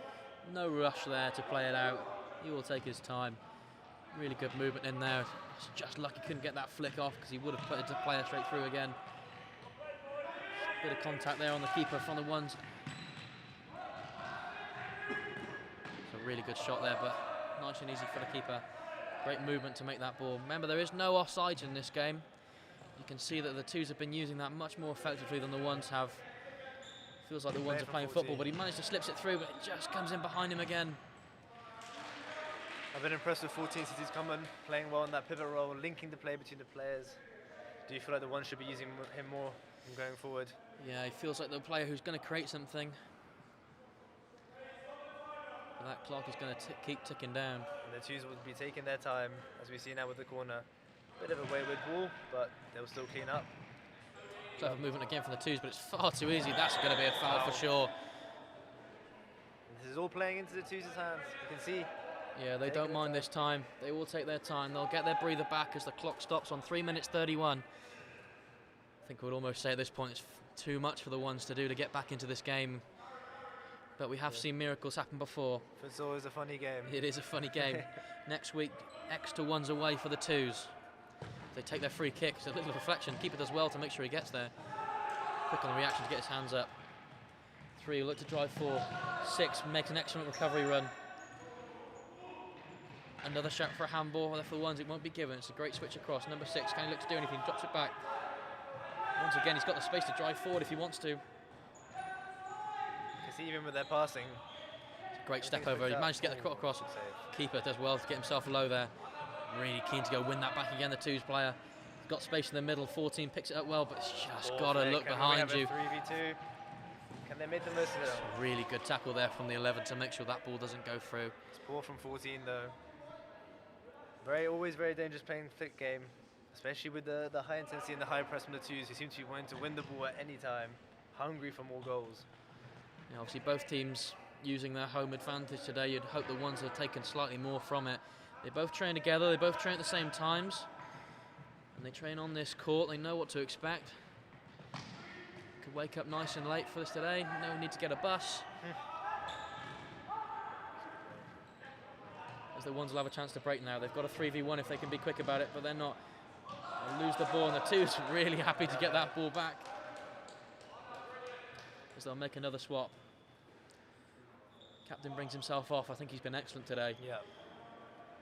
Speaker 1: No rush there to play it out. He will take his time. Really good movement in there. It's just lucky he couldn't get that flick off because he would have put it to player straight through again. Bit of contact there on the keeper from the ones. It's a really good shot there, but nice and easy for the keeper. Great movement to make that ball. Remember, there is no offsides in this game. You can see that the twos have been using that much more effectively than the ones have. Feels like the ones are playing football, but he managed to slip it through, but it just comes in behind him again.
Speaker 2: I've been impressed with 14 City's Common, playing well in that pivot role, linking the play between the players. Do you feel like the ones should be using him more going forward?
Speaker 1: Yeah, he feels like the player who's going to create something. But that clock is going to keep ticking down.
Speaker 2: And the twos will be taking their time, as we see now with the corner. Bit of a wayward ball, but they'll still clean up.
Speaker 1: Clever movement again from the twos, but it's far too easy. That's going to be a foul for sure.
Speaker 2: This is all playing into the twos' hands. You can see.
Speaker 1: Yeah, they don't mind this time. They will take their time. They'll get their breather back as the clock stops on 3 minutes 31. I think we'd almost say at this point it's too much for the ones to do to get back into this game. But we have seen miracles happen before.
Speaker 2: Futsal is a funny game.
Speaker 1: It is a funny game. Next week, extra ones away for the twos. They take their free kick. It's a little reflection. Keeper does well to make sure he gets there. Quick on the reaction to get his hands up. 3 will look to drive 4. 6 makes an excellent recovery run. Another shout for a handball. For the ones it won't be given. It's a great switch across. Number 6, can he look to do anything? Drops it back. Once again, he's got the space to drive forward if he wants to.
Speaker 2: You can see even with their passing.
Speaker 1: It's a great step over. He managed to get the across. Keeper does well to get himself low there. Really keen to go win that back again, the twos player. Got space in the middle. 14 picks it up well, but it's just got to look behind you.
Speaker 2: 3v2. Can they make the most of it?
Speaker 1: Really good tackle there from the 11 to make sure that ball doesn't go through.
Speaker 2: It's poor from 14 though. Always very dangerous playing thick game, especially with the high intensity and the high press from the twos, who seem to be wanting to win the ball at any time, hungry for more goals.
Speaker 1: Yeah, obviously both teams using their home advantage today. You'd hope the ones that have taken slightly more from it. They both train together, they both train at the same times, and they train on this court. They know what to expect. Could wake up nice and late for this today. No need to get a bus. As the ones will have a chance to break now. They've got a 3v1 if they can be quick about it, but they're not. They'll lose the ball, and the twos are really happy to get that ball back, as they'll make another swap. Captain brings himself off. I think he's been excellent today.
Speaker 2: Yeah.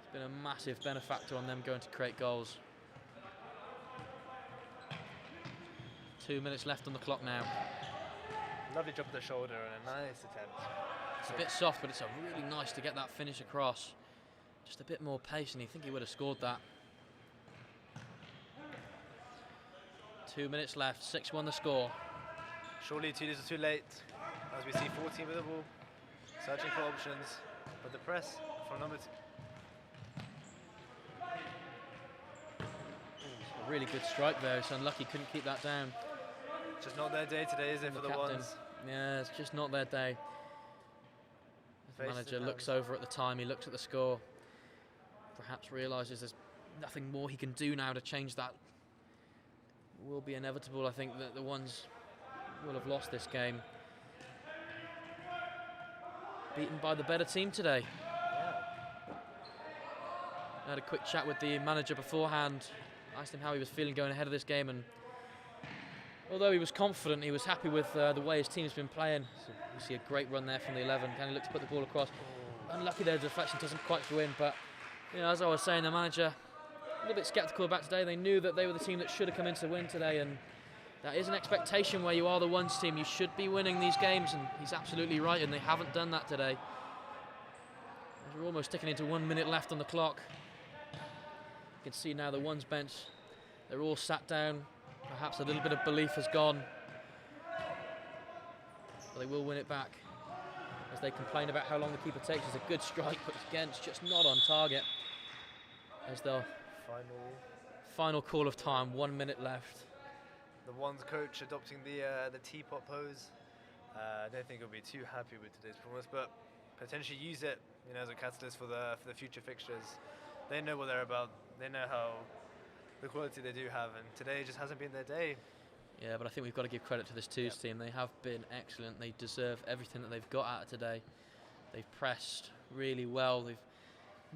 Speaker 1: He's been a massive benefactor on them going to create goals. 2 minutes left on the clock now.
Speaker 2: Lovely drop of the shoulder and a nice attempt.
Speaker 1: It's a bit soft, but it's a really nice to get that finish across. Just a bit more pace, and you think he would have scored that. 2 minutes left, 6-1 the score.
Speaker 2: Surely 2 are too late, as we see 14 with the ball, searching for options, but the press from number 2.
Speaker 1: A really good strike there. It's unlucky, couldn't keep that down.
Speaker 2: Just not their day today, is it, for the ones?
Speaker 1: Yeah, it's just not their day. The manager looks over at the time, he looks at the score, perhaps realises there's nothing more he can do now to change that. It will be inevitable, I think, that the ones will have lost this game. Beaten by the better team today. I had a quick chat with the manager beforehand, asked him how he was feeling going ahead of this game, and although he was confident, he was happy with the way his team's been playing. So you see a great run there from the 11. Can he look to put the ball across? Unlucky there, the deflection doesn't quite go in, but you know, as I was saying, the manager a little bit sceptical about today. They knew that they were the team that should have come in to win today, and that is an expectation where you are the ones team. You should be winning these games, and he's absolutely right, and they haven't done that today. As we're almost ticking into 1 minute left on the clock. You can see now the ones bench, they're all sat down. Perhaps a little bit of belief has gone, but they will win it back. As they complain about how long the keeper takes, it's a good strike, but again, it's just not on target. As the final call of time, 1 minute left.
Speaker 2: The ones coach adopting the teapot pose. I don't think he'll be too happy with today's performance, but potentially use it, you know, as a catalyst for the future fixtures. They know what they're about. They know how the quality they do have, and today just hasn't been their day.
Speaker 1: Yeah, but I think we've got to give credit to this twos team. They have been excellent. They deserve everything that they've got out of today. They've pressed really well. They've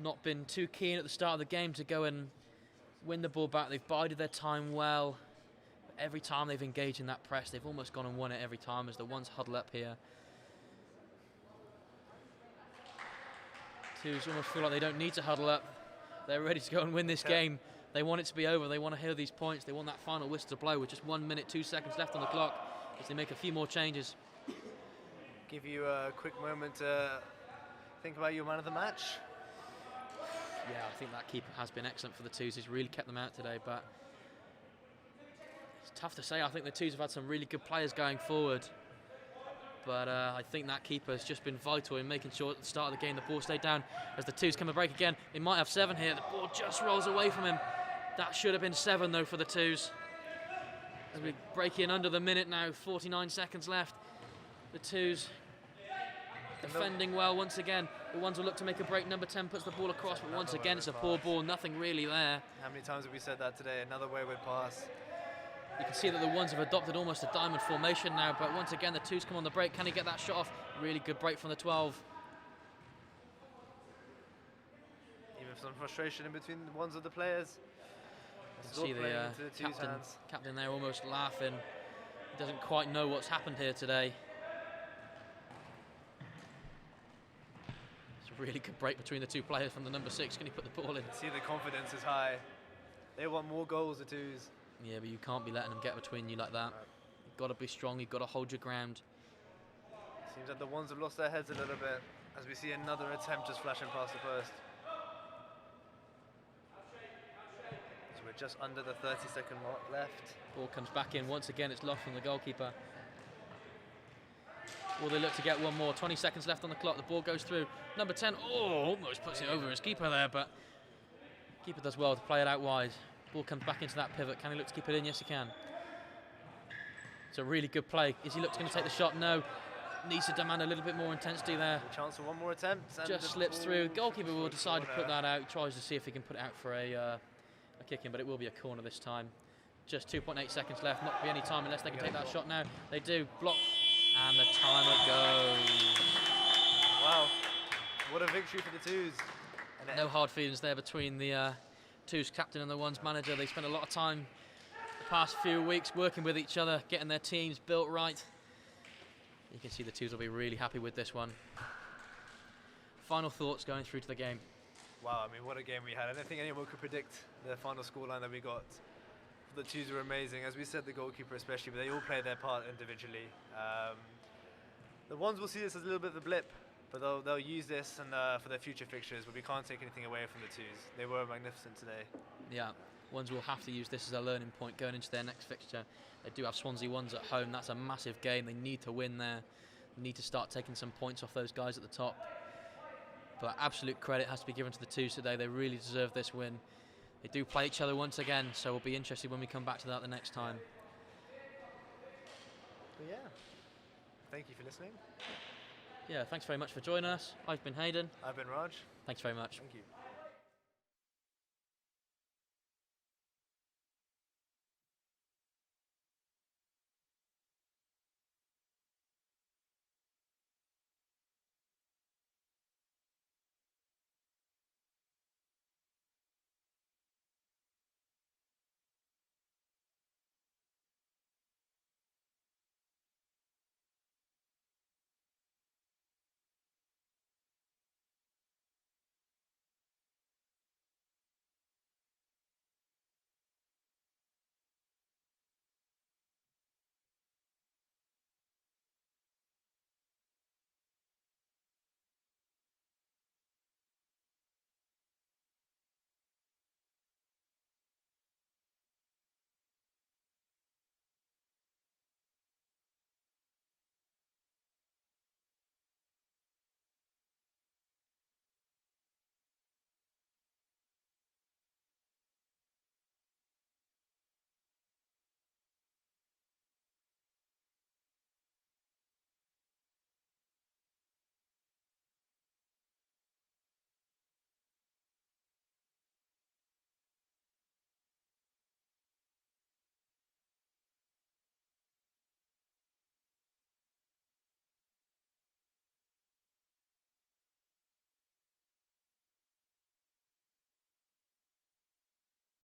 Speaker 1: not been too keen at the start of the game to go and win the ball back. They've bided their time well. But every time they've engaged in that press, they've almost gone and won it every time as the ones huddle up here. Twos almost feel like they don't need to huddle up. They're ready to go and win this game. They want it to be over. They want to hear these points. They want that final whistle to blow with just 1 minute, 2 seconds left on the clock as they make a few more changes.
Speaker 2: Give you a quick moment to think about your man of the match.
Speaker 1: Yeah, I think that keeper has been excellent for the twos. He's really kept them out today, but it's tough to say. I think the twos have had some really good players going forward, but I think that keeper has just been vital in making sure at the start of the game the ball stayed down. As the twos come a break again, they might have 7 here. The ball just rolls away from him. That should have been 7 though for the twos. As we break in under the minute now, 49 seconds left. The twos defending well once again. The ones will look to make a break. Number 10 puts the ball across, but once again it's a poor ball, nothing really there.
Speaker 2: How many times have we said that today? Another wayward pass.
Speaker 1: You can see that the ones have adopted almost a diamond formation now, but once again the twos come on the break. Can he get that shot off? Really good break from the 12.
Speaker 2: Even some frustration in between the ones of the players.
Speaker 1: You can see the captain there almost laughing. He doesn't quite know what's happened here today. It's a really good break between the 2 players from the number 6. Can he put the ball in?
Speaker 2: See, the confidence is high. They want more goals, the twos.
Speaker 1: Yeah, but you can't be letting them get between you like that. You've got to be strong, you've got to hold your ground.
Speaker 2: Seems like the ones have lost their heads a little bit as we see another attempt just flashing past the post. So we're just under the 30-second mark left.
Speaker 1: Ball comes back in. Once again, it's lost from the goalkeeper. Will they look to get one more? 20 seconds left on the clock. The ball goes through. Number 10, almost puts it over his keeper there, but keeper does well to play it out wide. Ball comes back into that pivot. Can he look to keep it in? Yes, he can. It's a really good play. Is he going to take the shot? No. Needs to demand a little bit more intensity there.
Speaker 2: A chance for one more attempt. And
Speaker 1: just slips through. Goalkeeper will decide to put that out. He tries to see if he can put it out for a kick in, but it will be a corner this time. Just 2.8 seconds left. Not be any time unless they can take that shot now. They do. Block. And the timer goes.
Speaker 2: Wow. What a victory for the twos. And
Speaker 1: no hard feelings there between the twos captain and the ones manager. They spent a lot of time the past few weeks working with each other, getting their teams built right. You can see the twos will be really happy with this one. Final thoughts going through to the game.
Speaker 2: Wow, I mean, what a game we had. I don't think anyone could predict the final scoreline that we got. The twos were amazing. As we said, the goalkeeper especially, but they all played their part individually. The ones will see this as a little bit of a blip, but they'll use this and for their future fixtures, but we can't take anything away from the twos. They were magnificent today.
Speaker 1: Yeah, ones will have to use this as a learning point going into their next fixture. They do have Swansea ones at home. That's a massive game. They need to win there. They need to start taking some points off those guys at the top. But absolute credit has to be given to the twos today. They really deserve this win. They do play each other once again, so we'll be interested when we come back to that the next time.
Speaker 2: But yeah, thank you for listening.
Speaker 1: Yeah, thanks very much for joining us. I've been Hayden.
Speaker 2: I've been Raj.
Speaker 1: Thanks very much.
Speaker 2: Thank you.